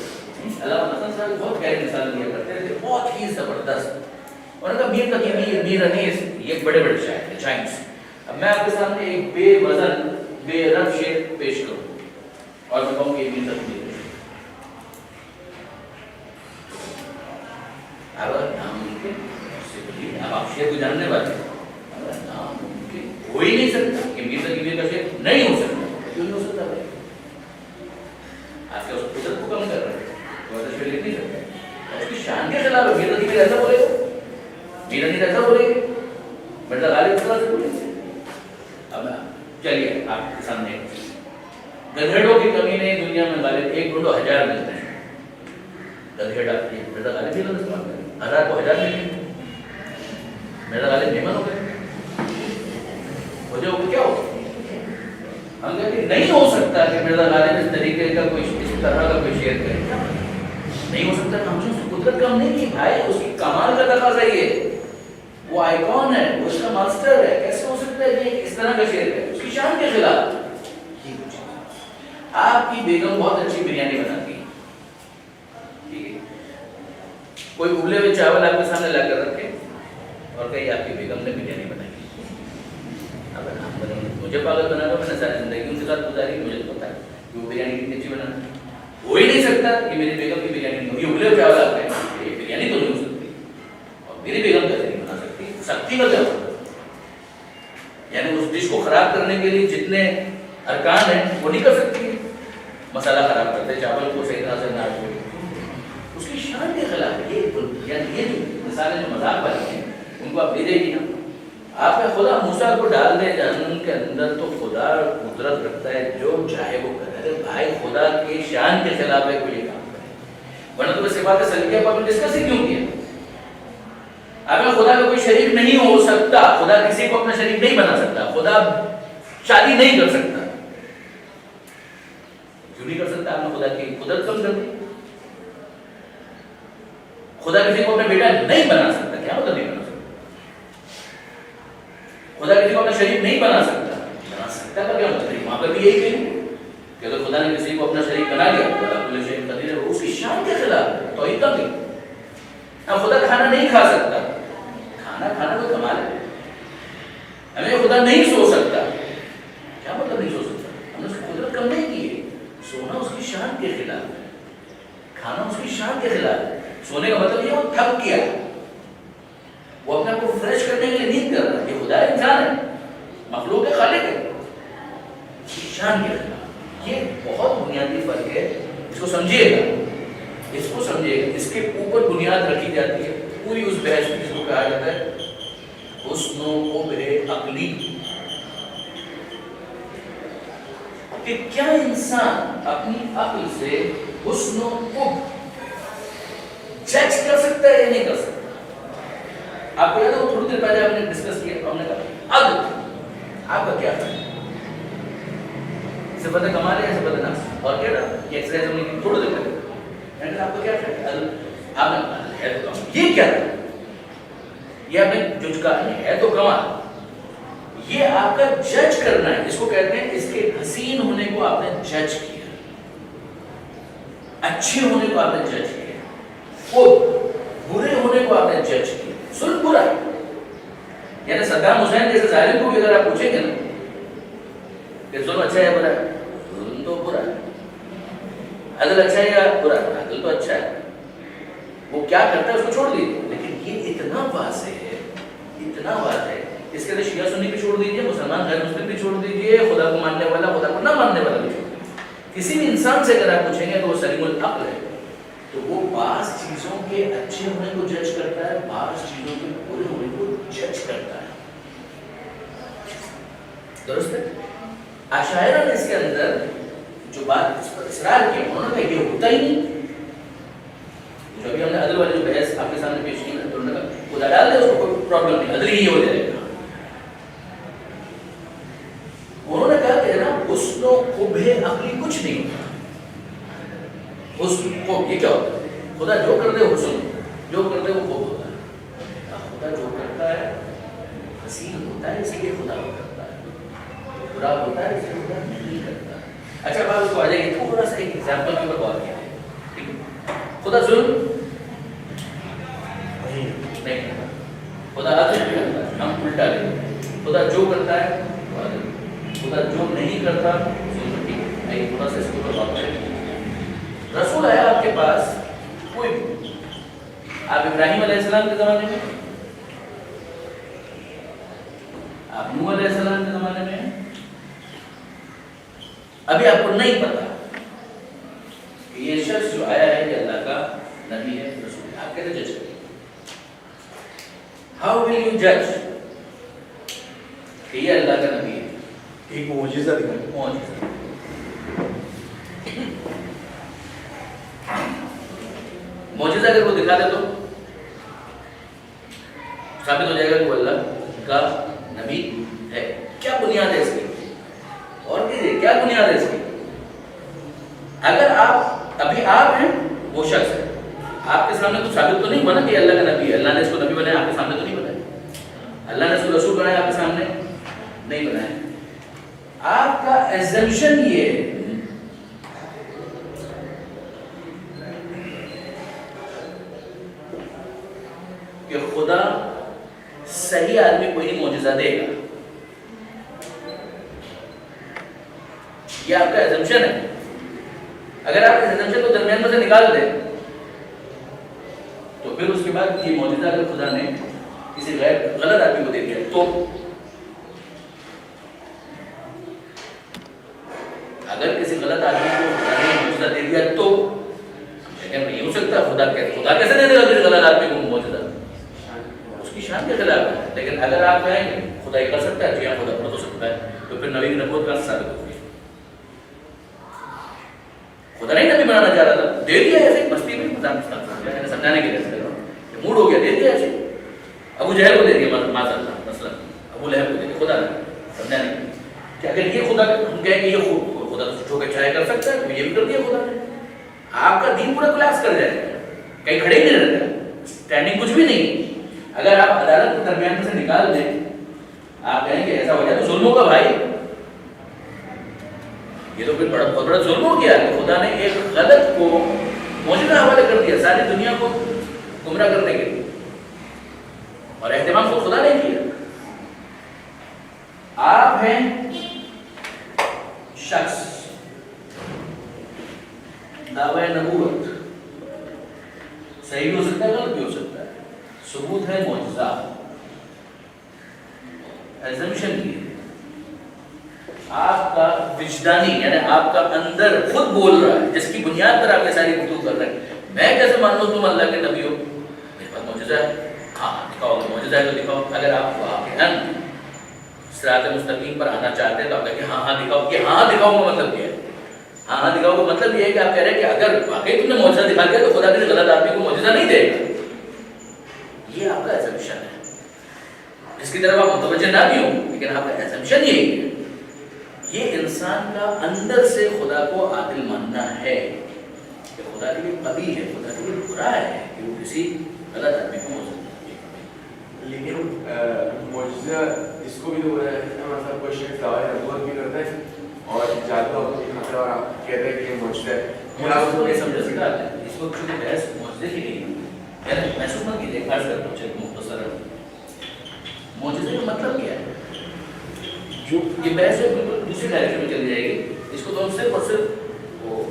علامہ حسن صاحب بہت گہری مثال دیا کرتے تھے, بہت ہی زبردست. اور کہا میر تقی میر انیس یہ بڑے بڑے شاعر ہیں, جائنٹس. اب میں آپ کے سامنے ایک بے وزن بے رب شعر پیش کروں اور میں کہوں کہ یہ میر تقی اب آپ شعر کو جاننے والے ہو ہی نہیں سکتا کہ میر تقی کا شعر نہیں ہو سکتا. کیوں نہیں ہو سکتا بھائی, آپ کے اس قدرت کو کم کر رہے ہیں, شعر لکھ نہیں سکتے. اس کی شان کے خلاف میر تقی ایسا بولے گا, میر تقی ایسا بولے گا, مرزا غالب اس طرح سے بولے گا. اب چلیے آپ کے سامنے گدھیڑوں کی کمی نہیں دنیا میں غالب, ایک ڈھونڈو 1000 ملتے ہیں. گدھیڑا مرزا غالب بھی استعمال کریں, 1000 کو 1000 ملیں گے. میرا غالب میمن ہو گئے ہو جاؤ کیا ہو. ہم کہتے ہیں نہیں ہو سکتا کہ مرزا غالب اس طریقے کا کوئی اس طرح کا کوئی شعر کرے, نہیں ہو سکتا. ہم نے اس کی قدرت کم نہیں کی بھائی, اس کی کمال کا تقاضا یہ ہے, وہ آئیکن ہے, وہ اس کا ماسٹر ہے, کیسے ہو سکتا ہے کہ اس طرح کا شعر ہے اس کی شان کے خلاف. آپ کی بیگم بہت اچھی بریانی بناتی ہے, ٹھیک ہے, کوئی ابلے ہوئے چاول آپ کے سامنے لا کر رکھے اور کہیں آپ کی بیگم نے بریانی بنائی, مجھے پاگل بنا کر میں نے ساری زندگی ان کے ساتھ گزاری, مجھے تو پتا ہے کہ وہ بریانی کتنی اچھی بنانا. ہو ہی نہیں سکتا کہ میری بیگم کی بریانی نہیں, یہ ابلے ہوئے چاول آپ کہیں یہ بریانی تو نہیں ہو سکتی, اور میری بیگم کیسے نہیں بنا سکتی, سختی کا کیا ہوتا, یعنی اس ڈش کو خراب کرنے کے لیے جتنے ارکان ہیں وہ نہیں کر سکتی ہے. مسالہ خراب کرتے, چاول کو صحیح طرح سے نہ چھوڑے, اس کی شان کے خلاف ہے. یعنی یہ جو مثالیں جو مذاق والی ہیں ان کو آپ لے جائیے نا. آپ کا خدا موسیٰ کو ڈال دے جہنم کے اندر تو خدا قدرت رکھتا ہے جو چاہے وہ کرے. ارے بھائی خدا کی شان کے خلاف ہے کوئی یہ کام کرے, ورنہ تو صفات سلبیہ پر ڈسکس ہی کیوں کیا. اگر خدا کا کوئی شریک نہیں ہو سکتا, خدا کسی کو اپنا شریک نہیں بنا سکتا, خدا شادی نہیں کر سکتا, کیوں نہیں کر سکتا؟ آپ نے خدا کی قدرت کم کر دی. خدا کسی کو اپنا بیٹا نہیں بنا سکتا, کیا مطلب نہیں بنا سکتا؟ خدا کسی کو اپنا شریک نہیں بنا سکتا, بنا سکتا کا کیا مطلب؟ وہاں پر بھی یہی کہیں کہ اگر خدا نے کسی کو اپنا شریک بنا لیا خدا کل شیء قدیر ہے, اس کی شان کے خلاف ہے, توحید کا بھی. خدا کھانا نہیں کھا سکتا, کھانا کھانا کوئی کمال ہے. ہمیں خدا نہیں سو سکتا, کیا مطلب نہیں سو سکتا؟ ہم نے اس کی قدرت کم نہیں کی ہے. سونا اس کی شان کے خلاف ہے, کھانا اس کی شان کے خلاف ہے. سونے کا مطلب یہ وہ تھک گیا, وہ اپنے آپ کو فریش کرنے کے لیے نیند کر رہا ہے. یہ خدا انسان ہے, مخلوق ہے, خالق ہے, شان کے خلاف. یہ بہت بنیادی فرق ہے, اس کو سمجھیے گا, اس کو سمجھیے گا. اس کے اوپر بنیاد رکھی جاتی ہے پوری اس بحث میں جس کو کہا جاتا ہے حسن و قبح عقلی, کہ کیا انسان اپنی عقل سے حسن و قبح جج کر سکتا ہے یا نہیں کر سکتا. آپ کو یاد ہے وہ تھوڑی دیر پہلے آپ نے ڈسکس کیا, ہم نے کہا عدل آپ کا کیا ہے, صفت کمال ہے, صفت نقص, اور کیا نا یہ ایکسرسائز ہم نے تھوڑی دیر پہلے, میں نے آپ کو کیا ہے عدل, آپ نے ہے تو کمال. یہ کیا ہے, یہ آپ نے جو کہا ہے تو کمال, یہ آپ کا جج کرنا ہے. اس کو کہتے ہیں اس کے حسین ہونے کو آپ نے جج کیا, اچھے ہونے کو آپ نے جج کیا, اور برے ہونے کو آپ نے جج کیا. ظلم برا ہے, یعنی صدام حسین جیسے ظالم کو بھی اگر آپ پوچھیں گے نا کہ ظلم اچھا ہے یا برا ہے, ظلم تو برا ہے. عدل اچھا ہے یا برا ہے, عدل تو اچھا ہے. وہ کیا کرتا ہے اس کو چھوڑ دیجیے, لیکن یہ اتنا واضح ہے, اتنا واضح ہے. اس کے لیے شیعہ سنی بھی چھوڑ دیجیے, مسلمان غیر مسلم بھی چھوڑ دیجیے, خدا کو ماننے والا خدا کو نہ ماننے والا بھی چھوڑ دیجیے. کسی بھی انسان سے اگر آپ پوچھیں گے تو وہ سلیم العقل ہے, تو وہ بعض چیزوں کے اچھے ہونے کو جج کرتا ہے, بعض چیزوں کے برے ہونے کو جج کرتا ہے. درست ہے. اشاعرہ نے اس کے اندر جو بات اس پر اصرار کیا, انہوں نے کہا یہ ہوتا ہی نہیں. جو ابھی ہم نے عدل والی جو بحث آپ کے سامنے پیش کی نا, تو انہوں نے کہا خدا ڈال دے اس کو کوئی پرابلم نہیں, عدل ہی ہو جائے گا. انہوں نے کہا کہ نا حسن و قبح عقلی کچھ نہیں ہوتا. حسن کو یہ کیا ہوتا ہے, خدا جو کر دے حسن, جو کر دے وہ خوب ہوتا ہے. خدا جو کرتا ہے حسین ہوتا ہے, اس لیے خدا وہ کرتا ہے. برا ہوتا ہے اس لیے خدا نہیں کرتا. اچھا بات اس کو آ جائے گی, تھوڑا سا ایک ایگزامپل کے اوپر غور کیا ہے. ٹھیک ہے, خدا ظلم نہیں کرتا, خدا عدل کرتا ہے, ہم الٹا لیں. خدا جو کرتا ہے خدا جو نہیں کرتا ظلم. ٹھیک ہے, تھوڑا سا اس کے اوپر غور کریں. رسول آیا آپ کے پاس کوئی بھی, آپ ابراہیم علیہ السلام کے زمانے میں, آپ نوح علیہ السلام کے زمانے میں, ابھی آپ کو نہیں پتا کہ یہ شخص جو آیا ہے یہ اللہ کا نبی ہے, رسول ہے. آپ کیسے جج کریں؟ ہاؤ ول یو جج کہ یہ اللہ کا نبی ہے؟ ایک معجزہ دکھائیں. معجزہ. معجزہ اگر وہ دکھا دے تو ثابت ہو جائے گا کہ وہ اللہ کا نبی ہے. کیا بنیاد ہے اس کی؟ اور کیجیے کیا بنیاد ہے اس کی؟ اگر آپ ابھی آپ ہیں وہ شخص ہے, آپ کے سامنے تو ثابت تو نہیں ہوا نا کہ اللہ کا نبی ہے. اللہ نے اس کو نبی بنایا, آپ کے سامنے تو نہیں بنایا. اللہ نے اس کو رسول بنایا, آپ کے سامنے نہیں بنایا. آپ کا ایزمپشن یہ ہے کہ خدا صحیح آدمی کو ہی معجزہ دے گا. یہ آپ کا ایزمپشن ہے. اگر آپ اس ایزمپشن کو درمیان میں سے نکال دیں تو پھر اس کے بعد یہ معجزہ اگر خدا نے کسی غلط آدمی کو دے دیا تو, اگر کسی غلط آدمی کو خدا نے معجزہ دے دیا تو نہیں ہو سکتا. خدا کیسے دے دے گا کسی غلط آدمی کو معجزہ؟ اس کی شان کے خلاف ہے. لیکن اگر آپ کہیں گے خدا یہ کر سکتا ہے, جی ہاں خدا ہو سکتا ہے, تو پھر نبی کی نبوت کا ثابت ہوگی. خدا نہیں نبی بنانا چاہ رہا تھا, دے دیا ایسے مستی میں, سمجھانے کے لیے موڈ ہو گیا, دے دیا ایسے. ابو جہل کو دے دیا معاذ اللہ مثلا, ابو لہب کو دے دیا, خدا نے سمجھانے کے لیے کہ اگر یہ خدا ہم کہیں کہ یہ خدا تو جو کہ چاہے کر سکتا ہے, تو یہ بھی کر دیا خدا نے. آپ کا دین پورا کلاس کر جائے گا, کہیں کھڑے ہی نہیں رہتا, اسٹینڈنگ کچھ بھی نہیں. اگر آپ عدالت کے درمیان میں سے نکال دیں, آپ کہیں کہ ایسا ہو جائے تو ظلموں کا بھائی, یہ تو پھر بہت بڑا ظلم ہو گیا کہ خدا نے ایک غلط کو معجزہ حوالے کر دیا ساری دنیا کو گمراہ کرنے کے لیے, اور اہتمام کو خدا نے کیا. آپ ہیں شخص, دعوی نبوت صحیح ہو سکتا ہے, غلط بھی ہو سکتا ہے, ثبوت ہے معجزہ. ایزمپشن کی آپ کا وجدانی یعنی آپ کا اندر خود بول رہا ہے, جس کی بنیاد پر آپ یہ ساری گفتگو کر رہے ہیں. میں کیسے مان لوں تم اللہ کے نبی ہو؟ میرے پاس معجزہ ہے, ہاں دکھاؤ, معجزہ ہے تو دکھاؤ. اگر آپ واقعاً صراط مستقیم پر آنا چاہتے ہیں تو آپ کہیں ہاں ہاں دکھاؤ. کہ ہاں دکھاؤ کا مطلب کیا ہے؟ ہاں ہاں دکھاؤ کا مطلب یہ ہے کہ آپ کہہ رہے ہیں کہ اگر واقعی تم نے معجزہ دکھا دیا تو خدا کسی غلط آدمی کو معجزہ نہیں دے گا. یہ آپ کا ایزمپشن ہے, جس کی طرف آپ متوجہ نہ بھی ہوں, لیکن آپ کا ایزمپشن یہی ہے. یہ انسان کا اندر سے خدا کو عادل ماننا ہے کہ خدا کے لیے قبیح ہے, خدا کے لیے برا ہے کہ وہ کسی غلط آدمی کو معجزہ دے. لیکن معجزہ اس کو بھی تو ہو رہا ہے, مطلب کوئی شخص دعویٰ نبوت بھی کرتا ہے اور جادو آپ کو دکھاتا ہے اور آپ کہتے ہیں کہ یہ معجزہ ہے. آپ کو نہیں سمجھ سکتا اس وقت چونکہ بحث معجزے کی نہیں ہے, یعنی محسوس نہ کیجیے, خاص کر پوچھے مختصر معجزے کا مطلب کیا ہے. جو یہ بحث ہے بالکل دوسری ڈائریکشن میں چلی جائے گی. اس کو تو ہم صرف اور صرف وہ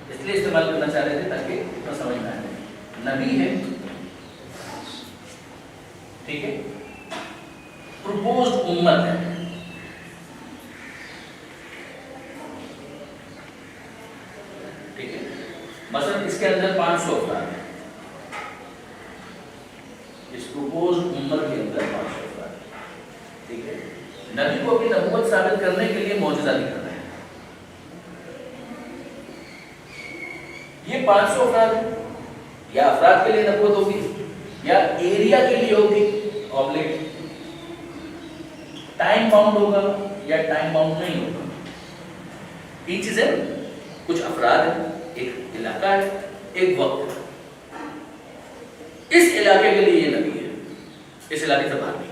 اس لیے استعمال کرنا چاہ رہے تھے تاکہ اتنا سمجھ میں آئے. نبی ہے, ٹھیک ہے, پروپوزڈ امت ہے, ٹھیک ہے. مثلا اس کے اندر 500 افراد ہیں, اس پروپوزڈ امت کے اندر 500 افراد ہیں, ٹھیک ہے. نبی کو اپنی نبوت ثابت کرنے کے لیے معجزہ دکھانا ہے. یہ 500 افراد ہیں, یا افراد کے لیے نبوت ہوگی یا ایریا کے لیے ہوگی, آبلیٹ ٹائم باؤنڈ ہوگا یا ٹائم باؤنڈ نہیں ہوگا. 3 چیزیں, کچھ افراد ہیں, ایک علاقہ ہے, ایک وقت ہے. اس علاقے کے لیے یہ نبی ہے, اس علاقے سے باہر نہیں.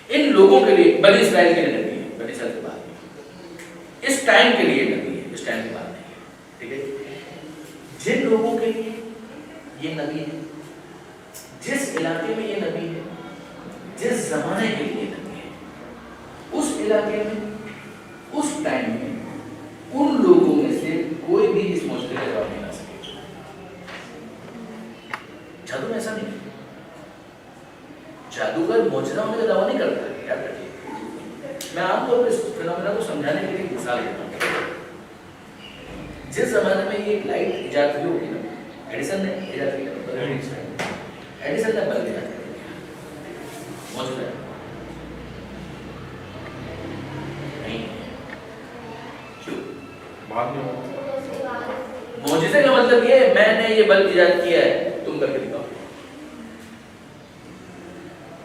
ان لوگوں کے لیے بنی اسرائیل کے لیے نبی ہے, بنی اسرائیل کے بعد. اس ٹائم کے لیے نبی ہے, اس ٹائم کے بعد نہیں ہے, ٹھیک ہے. جن لوگوں کے لیے یہ نبی ہے, جس علاقے میں یہ نبی ہے, جس زمانے کے لیے نبی ہے, اس علاقے میں, اس ٹائم میں, ان لوگوں میں سے کوئی بھی اس معجزے کا جواب نہیں لا سکے. جادو میں ایسا نہیں. جادوگر معجزہ ہونے کا دعویٰ نہیں کرتا ہے, یاد رکھیے. میں عام طور پر اس فنومینا کو سمجھانے کے لیے ایک مثال دیتا ہوں. جس زمانے میں یہ لائٹ ایجاد ہوئی ہوگی نا, ایڈیسن نے ایجاد کیا, ایڈیسن نے بلب ایجاد کر دیا, معجزہ ہے نہیں. کیوں؟ معجزے کا مطلب یہ ہے میں نے یہ بلب ایجاد کیا ہے, تم کر کے دکھاؤ.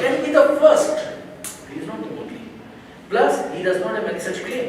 can be the first, he is not the only, plus he does not have any such claim।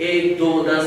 1 2 10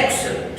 excellent.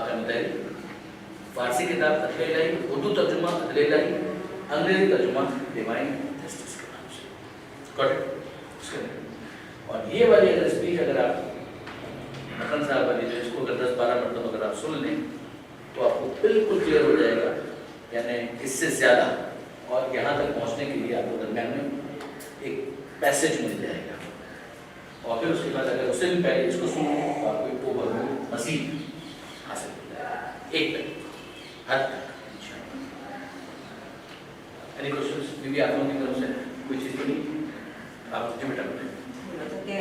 واقع متحری، فارسی کتاب عدل الہی، اردو ترجمہ عدل الہی، انگریزی ترجمہ ڈیوائن جسٹس کے نام سے. Got it؟ اور یہ والی اگر اسپیچ اگر آپ مکھن صاحب والی جو اس کو اگر 10-12 مرتبہ اگر آپ سن لیں تو آپ کو بالکل کلیئر ہو جائے گا، یعنی اس سے زیادہ. اور یہاں تک پہنچنے کے لیے آپ کو درمیان میں ایک پیسج مل جائے گا. اور پھر اس کے بعد اگر اس سے بھی پہلے اس کو سنیں تو آپ کو ایک اوور مزید حاصل ہو جائے گا ایک تک حد تک. اینی کوشچنس بھی آپ لوگوں کی طرف سے کوئی چیز تو نہیں؟ آپ جو بیٹا بتائیں. کہ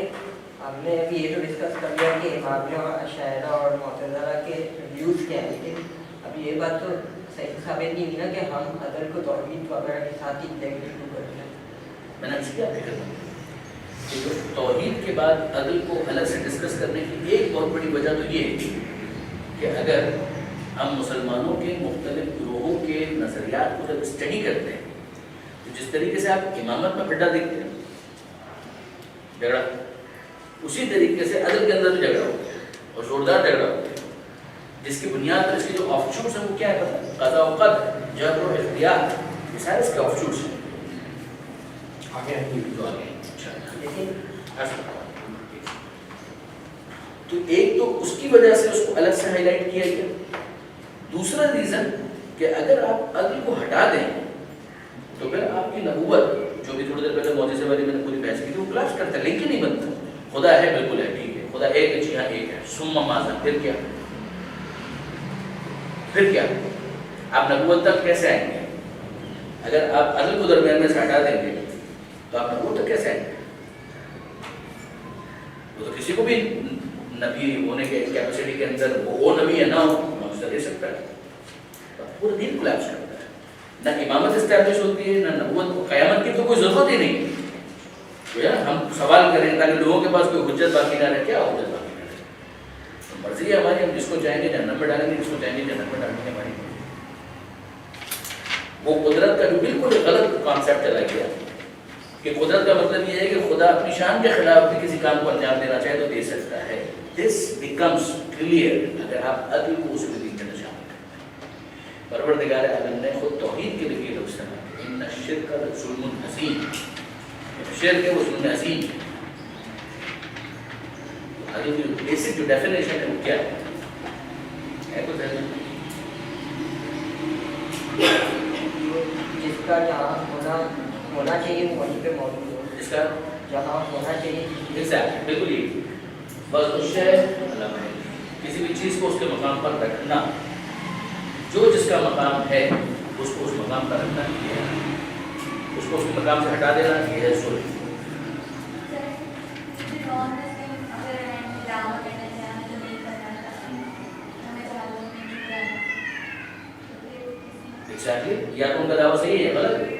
ہم نے ابھی یہ تو ڈسکس کر لیا کہ امامیہ شاعرہ اور معتزلہ کے ویوز کیا ہے، لیکن اب یہ بات تو صحیح ثابت نہیں ہوئی نا کہ ہم عدل کو توحید وغیرہ کے ساتھ ہی انٹیگریٹ کرتے ہیں. میں نے اس کی آپ دیکھا کہ توحید کے بعد عدل کو الگ سے ڈسکس کرنے کی ایک بہت بڑی وجہ تو یہ ہے کہ اگر ہم مسلمانوں کے مختلف گروہوں کے نظریات کو جب اسٹڈی کرتے ہیں تو جس طریقے سے آپ امامت میں پھڈا دیکھتے ہیں جھگڑا، اسی طریقے سے عدل کے اندر بھی جھگڑا ہوتا ہے اور زوردار جھگڑا ہوتا ہے، جس کی بنیاد پر اس کے جو آف شوٹس ہیں وہ کیا ہے پتہ؟ قضا و قدر، جبر و اختیار، یہ سارے اس کے آف شوٹس ہیں. آگے جو آگے لیکن تو ایک تو اس کی وجہ سے اس کو الگ سے ہائی لائٹ کیا گیا. دوسرا ریزن کہ اگر آپ عدل کو ہٹا دیں تو پھر آپ کی نبوت جو بھی تھوڑی دیر پہلے معجزے والی میں نے پوری بحث کی تھی وہ کلاس کرتا ہے، لنک ہی نہیں بنتا. خدا ہے بالکل ہے، ٹھیک ہے، خدا ایک ہے، جی ہاں ایک ہے، ثم ماذا، پھر کیا؟ پھر کیا؟ آپ نبوت تک کیسے آئیں گے؟ اگر آپ عدل کو درمیان میں سے ہٹا دیں گے تو آپ نبوت تک کیسے آئیں گے؟ وہ تو کسی کو بھی نبی ہونے کے کیپیسٹی کے اندر وہ نبی ہے نہ ہو معجزہ دے سکتا ہے. پورا دین کولیپس کرتا ہے، نہ امامت اسٹیبلش ہوتی ہے، نہ نبوت کو قیامت کی تو کوئی ضرورت ہی نہیں. ہم سوال کریں تاکہ لوگوں کے پاس کوئی حجت باقی نہ رہے. کیا حجت باقی نہ رہے؟ مرضی ہے ہماری، ہم جس کو چاہیں گے جہنم میں ڈالیں گے، جس کو چاہیں گے جنت میں ڈالیں گے. ہماری وہ قدرت کا جو بالکل غلط کانسیپٹ چلا گیا کہ قدرت کا مطلب یہ ہے کہ خدا اپنی شان کے خلاف بھی کسی کام کو انجام دینا چاہے تو دے سکتا ہے. دس بیکمس کلیئر اگر آپ عدل کو اس میں شامل کرتے ہیں. پروردگار عالم نے خود توحید کے لیے لفظ استعمال کیا، ان الشرک لظلم عظیم. شرک ہے وہ ظلم عظیم. عدل کی بیسک جو ڈیفینیشن ہے وہ کیا ہے کچھ ہے جس کا جہاں ہونا چاہیے وہ وہیں پہ موجود ہو، جس کا جہاں ہونا چاہیے. بالکل یہ بس اس سے کسی بھی چیز کو اس کے مقام پر رکھنا، جو جس کا مقام ہے اس کو اس مقام پر رکھنا، اس کو اس کے مقام سے ہٹا دینا، یہ ہے ظلم. یا تو ان کا دعویٰ صحیح ہے یا غلط ہے،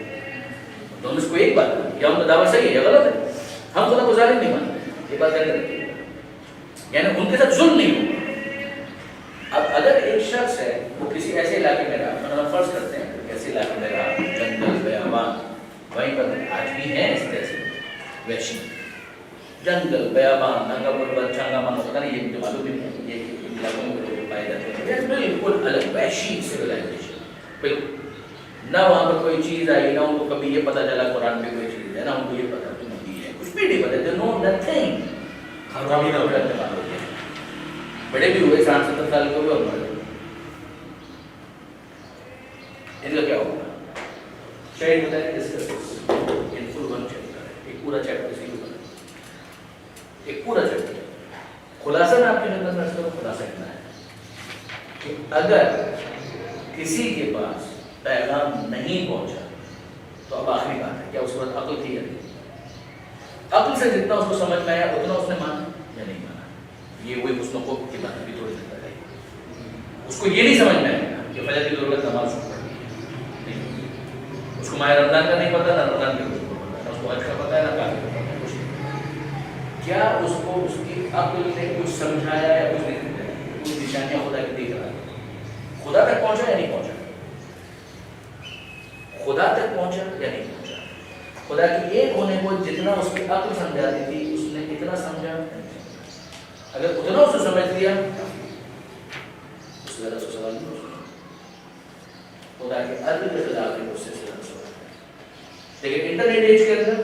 دونوں اس کو ایک بات ہے، یا ان کا دعویٰ صحیح ہے یا غلط ہے. ہم خدا کو ظالم نہیں مانتے، یہ بات ہے، یعنی ان کے ساتھ ظلم نہیں ہوگا. اب اگر ایک شخص ہے وہ کسی ایسے علاقے میں رہا، ہم فرض کرتے ہیں کہ ایسے علاقے میں رہا، جنگل بیابان، وہیں پر آج بھی ہیں اس طرح سے وحشی جنگل بیابان، ننگا پربت، چانگا مانگا، پتہ نہیں یہ مجھے معلوم نہیں ہے یہ علاقوں میں لوگ پائے جاتے ہیں، بالکل الگ وحشی سویلائزیشن. بالکل نہ وہاں پر کوئی چیز آئی، نہ ان کو کبھی یہ پتہ چلا قرآن میں کوئی چیز ہے، نہ ان کو یہ پتہ کہ نبی ہے، کچھ بھی نہیں پتہ. دے نو نتھنگ. بڑے بھی ہوئے 60-70 سال کے ہوئے اور مر گئے. ان کا کیا ہوگا؟ شاید بتائیں discuss in full one chapter, ایک پورا چیپٹر اسی کو ایک پورا چیپٹر. خلاصہ میں آپ کی خدمت میں کروں، خلاصہ اتنا ہے کہ اگر کسی کے پاس پیغام نہیں پہنچا تو اب آخری بات ہے کیا اس وقت عقل تھی یا نہیں؟ عقل سے جتنا اس کو سمجھ میں آیا اتنا اس نے مانا یا نہیں مانا. یہ وہی اس کو کی بات بھی تھوڑی دیر ہے. اس کو یہ نہیں سمجھ میں آیا کہ فجر کی ضرورت نماز پڑھنی ہے، اس کو ماہ رمضان کا نہیں پتا، نہ رمضان کا پتا، اس کو حج کا پتا ہے، نہ کافی کا پتا ہے، کچھ نہیں. کیا اس کو اس کی عقل نے کچھ سمجھایا یا کچھ نہیں سمجھایا؟ کچھ نشانیاں خدا کی دیکھ رہا ہے. خدا تک پہنچا یا نہیں پہنچا؟ خدا تک پہنچا یا نہیں پہنچا؟ خدا کی ایک ہونے کو جتنا اس کی عقل سمجھاتی تھی اس نے اتنا سمجھا؟ اگر اتنا اسے سمجھ لیا اس سے سوال نہیں پوچھنا، خدا کے عدل کے خلاف ایک اس سے زیادہ سوال ہے. لیکن انٹرنیٹ ایج کے اندر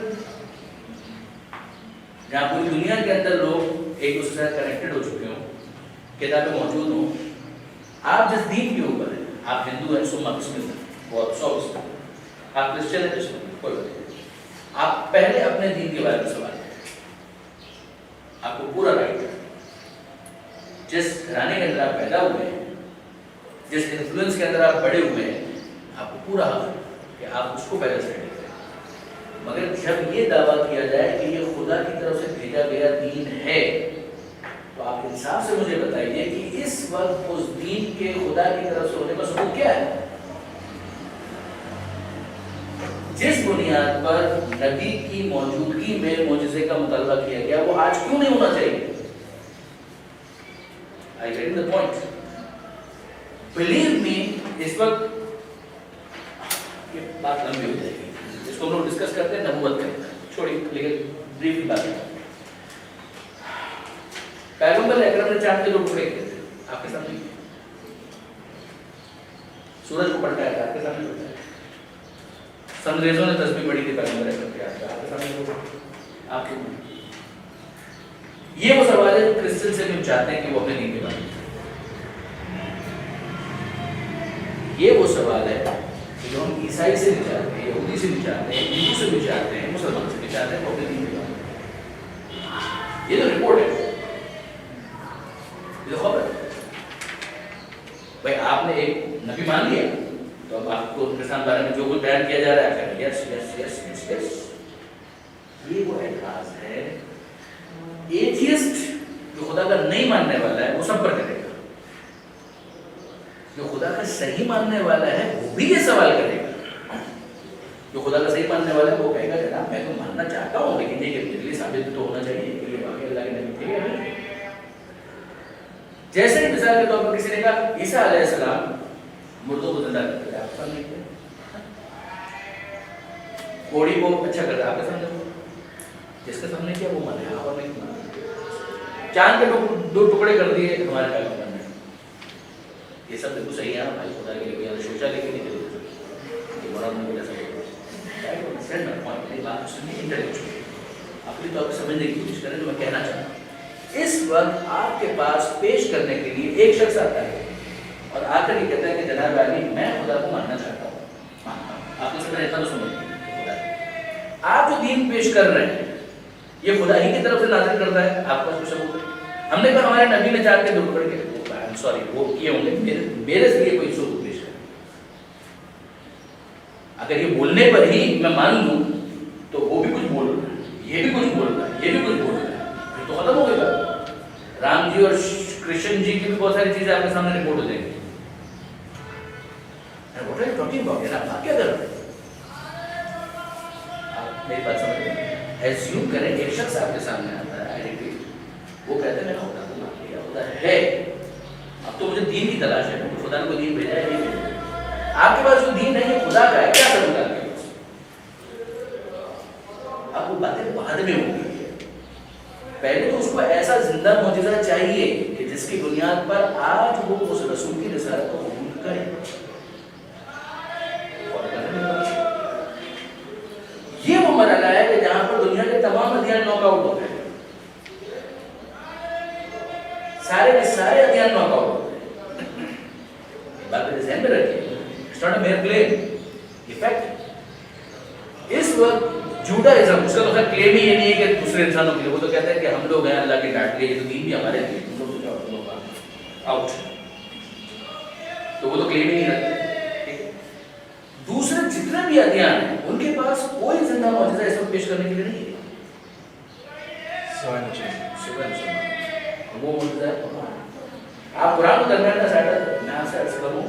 جہاں پوری دنیا کے اندر لوگ ایک دوسرے سے کنیکٹڈ ہو چکے ہوں، کتابیں موجود ہوں، آپ جس دین کے اوپر ہیں، آپ ہندو ہیں سما بسم اللہ، بہت 100%، آپ کرسچن ہیں بسم اللہ، کوئی بات نہیں، آپ پہلے اپنے دین کے بارے میں سوال کریں. آپ کو پورا رائٹ ہے. جس گھرانے کے اندر آپ پیدا ہوئے ہیں، جس انفلوئنس کے اندر آپ بڑے ہوئے ہیں، آپ کو پورا حق ہے کہ آپ اس کو پہلے اسٹڈی کریں. مگر جب یہ دعویٰ کیا جائے کہ یہ خدا کی طرف سے بھیجا گیا دین ہے، تو آپ انصاف سے مجھے بتائیے کہ اس وقت اس دین کے خدا کی طرف سے ہونے کا ثبوت کیا ہے؟ جس بنیاد پر نبی کی موجودگی میں معجزے کا مطالبہ کیا گیا، وہ آج کیوں نہیں ہونا چاہیے؟ I get the point. Believe me, اس وقت یہ بات لمبی ہو جائے گی، اس کو ہم لوگ ڈسکس کرتے ہیں، نبوت کرتے ہیں، چھوڑیے، لیکن بریفلی بات ہے. پیغمبر اکرم نے چاند کے 2 ٹکڑے کیے تھے، آپ کے سامنے سورج کو پلٹایا تھا، آپ کے سامنے پلٹایا. سنگریزوں نے تسبیح پڑھی تھی پیغمبر اکرم کے ہاتھ، آپ کے سامنے آپ کے. یہ وہ سوال ہے جو کرسچن سے بھی چاہتے ہیں کہ وہ اپنے دین کے بارے میں. یہ وہ سوال ہے جو ہم عیسائی سے بھی چاہتے ہیں، یہودی سے بھی چاہتے ہیں، ہندو سے بھی چاہتے ہیں، مسلمان سے بھی چاہتے ہیں، وہ اپنے دین کے بارے میں. یہ تو رپورٹ ہے، یہ تو خبر ہے. بھائی آپ نے ایک نبی مان لیا تو اب آپ کو ان کے ساتھ بارے میں جو کچھ بیان کیا جا رہا ہے یس یس یس یس یس. یہ وہ اعتراض ہے. ایتھیسٹ جو خدا کا نہیں ماننے والا ہے وہ سب پر کرے گا، جو خدا کا صحیح ماننے والا ہے وہ بھی یہ سوال کرے گا. جو خدا کا صحیح ماننے والا ہے وہ کہے گا جناب میں تو ماننا چاہتا ہوں، لیکن یہ میرے لیے ثابت تو ہونا چاہیے کہ یہ واقعی اللہ کے نبی تھے. جیسے ہی مثال کے طور پر کسی نے کہا عیسیٰ علیہ السلام مردوں کو زندہ کرتے تھے، آپ کے سامنے کیا؟ کوڑی کو اچھا کرتا آپ کے سامنے، جس کے سامنے کیا وہ مانے، آپ اور نہیں مانے. چاند کے 2 ٹکڑے کر دیے ہمارے پیغمبر نے. یہ سب بالکل صحیح ہے بھائی، خدا کے لیے سوچا لیکن نہیں کرے کہ بڑا نہیں بولا سکتا. بات سنیے، انٹلیکچوئل اپنی طور پر سمجھنے کی کوشش کریں جو میں کہنا چاہتا ہوں. اس وقت آپ کے پاس پیش کرنے کے لیے ایک شخص آتا ہے اور آ کر یہ کہتا ہے کہ جناب علی میں خدا کو ماننا چاہتا ہوں. آپ نے سمجھا اتنا تو سمجھیں، آپ جو دین پیش کر رہے ہیں یہ خدا ہی کی طرف سے نازل کرتا ہے. آپ کا کچھ ثبوت ہے؟ ہم نے کہا ہمارے نبی نے چاند کے 2 ٹکڑے کیے، سوری وہ کیے ہوں گے، میرے سے کوئی ثبوت پیش کریں. اگر یہ بولنے پر ہی میں مان لوں تو وہ بھی کچھ بول رہا ہے، یہ بھی کچھ بول رہا ہے، یہ بھی کچھ بول رہا ہے، پھر تو ختم ہو گئی بات. رام جی اور کرشن جی کی بھی بہت ساری چیزیں آپ کے سامنے رپورٹ ہو جائیں گی. What are you talking about? آپ کیا کر رہے ہیں؟ آپ میری بات سمجھ رہے ہیں؟ ایزیوم کریں ایک شخص آپ کے سامنے آتا ہے، وہ کہتا ہے میں نے خدا کو مان لیا، خدا ہے، اب تو مجھے دین کی تلاش ہے، خدا نے کوئی دین بھیجا ہے نہیں بھیجا. آپ کے پاس جو دین ہے یہ خدا کا ہے، کیا کروں گا آپ کے پاس؟ اب وہ باتیں بعد میں ہوں گی. پہلے تو اس کو ایسا زندہ معجزہ چاہیے کہ جس کی بنیاد پر آج وہ اس رسول کی رسالت کو قبول کرے. یہ وہ مرحلہ ہے کہ جہاں پر دنیا کے تمام ادیان ناک آؤٹ ہوتے ہیں، سارے کے سارے ادیان ناک آؤٹ ہوتے ہیں. بات کو ذہن میں رکھیے، اٹس ناٹ اے میئر کلیم، یہ فیکٹ. اس وقت جوڈائزم اس کا تو خیر کلیم ہی یہ نہیں ہے کہ دوسرے انسانوں کے لیے، وہ تو کہتا ہے کہ ہم لوگ ہیں اللہ کے ڈانٹ لیے، یہ تو دین بھی ہمارے لیے، تم لوگ تو آؤٹ، تو وہ تو کلیم ہی نہیں رکھتے. دوسرے جتنے بھی ادیان ہیں ان کے پاس کوئی زندہ معجزہ اس وقت پیش کرنے کے لیے نہیں ہے سوائے وہ معجزہ ہے قرآن. آپ قرآن کو درمیان میں سائڈ میں آپ سے عرض کروں،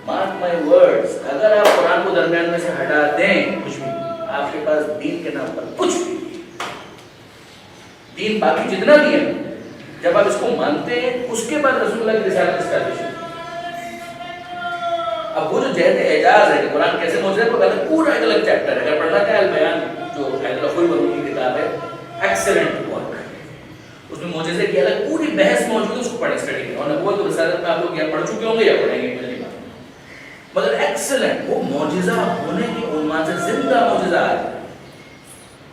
مارک مائی ورڈز، اگر آپ قرآن کو درمیان میں سے ہٹا دیں کچھ بھی، آپ کے پاس دین کے نام پر کچھ بھی، دین باقی جتنا بھی ہے جب آپ اس کو مانتے ہیں اس کے بعد رسول اللہ کی رسالت اسٹیبلش ہے. اب وہ جو جہت اعجاز ہے کہ قرآن کیسے معجزہ ہے وہ کہتے ہیں پورا ایک الگ چیپٹر ہے. اگر پڑھنا چاہے البیان جو حیدر الخوئی بروی کی کتاب ہے، ایکسلنٹ ورک، اس میں معجزے کی الگ پوری بحث موجود ہے، اس کو پڑھیں اسٹڈی میں، اور نبوت و رسالت میں آپ لوگ یا پڑھ چکے ہوں گے یا پڑھیں گے، مجھے نہیں معلوم، مگر ایکسلنٹ وہ معجزہ ہونے کی عنوان سے زندہ معجزہ ہے.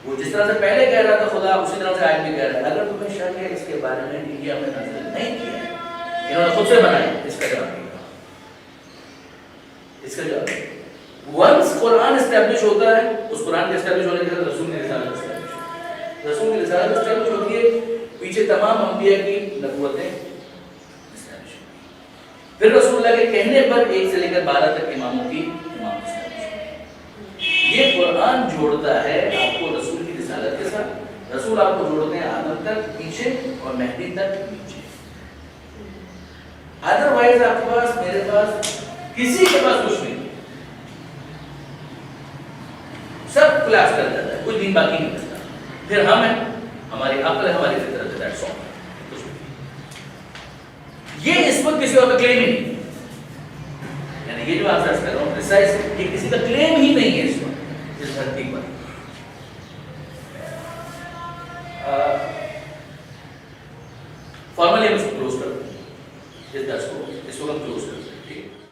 وہ جس طرح سے پہلے کہہ رہا تھا خدا اسی طرح سے آج بھی کہہ رہا ہے. اگر تمہیں شک ہے اس کے بارے میں کہ یہ ہمیں نازل نہیں کیا ہے، انہوں نے خود سے بنایا، اس کا جواب نہیں. اس کا جواب ونس قرآن اسٹیبلش ہوتا ہے، اس قرآن کے اسٹیبلش ہونے کے بعد رسول کی رسالت اسٹیبلش، رسول کی رسالت اسٹیبلش ہوتی ہے، پیچھے تمام انبیاء کی نبوتیں اسٹیبلش، پھر رسول اللہ کے کہنے پر 1 سے لے کر 12 تک اماموں کی امامت اسٹیبلش. یہ قرآن جوڑتا ہے آپ کو رسول کی رسالت کے ساتھ، رسول آپ کو جوڑتے ہیں آدم تک پیچھے اور مہدی تک نیچے. ادروائز آپ کے پاس، میرے پاس، کسی کے پاس کچھ نہیں، سب کلاس کر جاتا ہے، کوئی دین باقی نہیں کرتا. پھر ہم ہیں، ہماری عقل ہے، ہماری فطرت ہے، دیٹس آل. یہ اس وقت کسی اور کا کلیم ہی نہیں، یعنی یہ جو آپ سرچ کر رہا ہوں پریسائز، یہ کسی کا کلیم ہی نہیں ہے اس وقت اس دھرتی پر. فارملی ہم اس کو کلوز کرتے ہیں، اس درس کو اس وقت کلوز کرتے ہیں.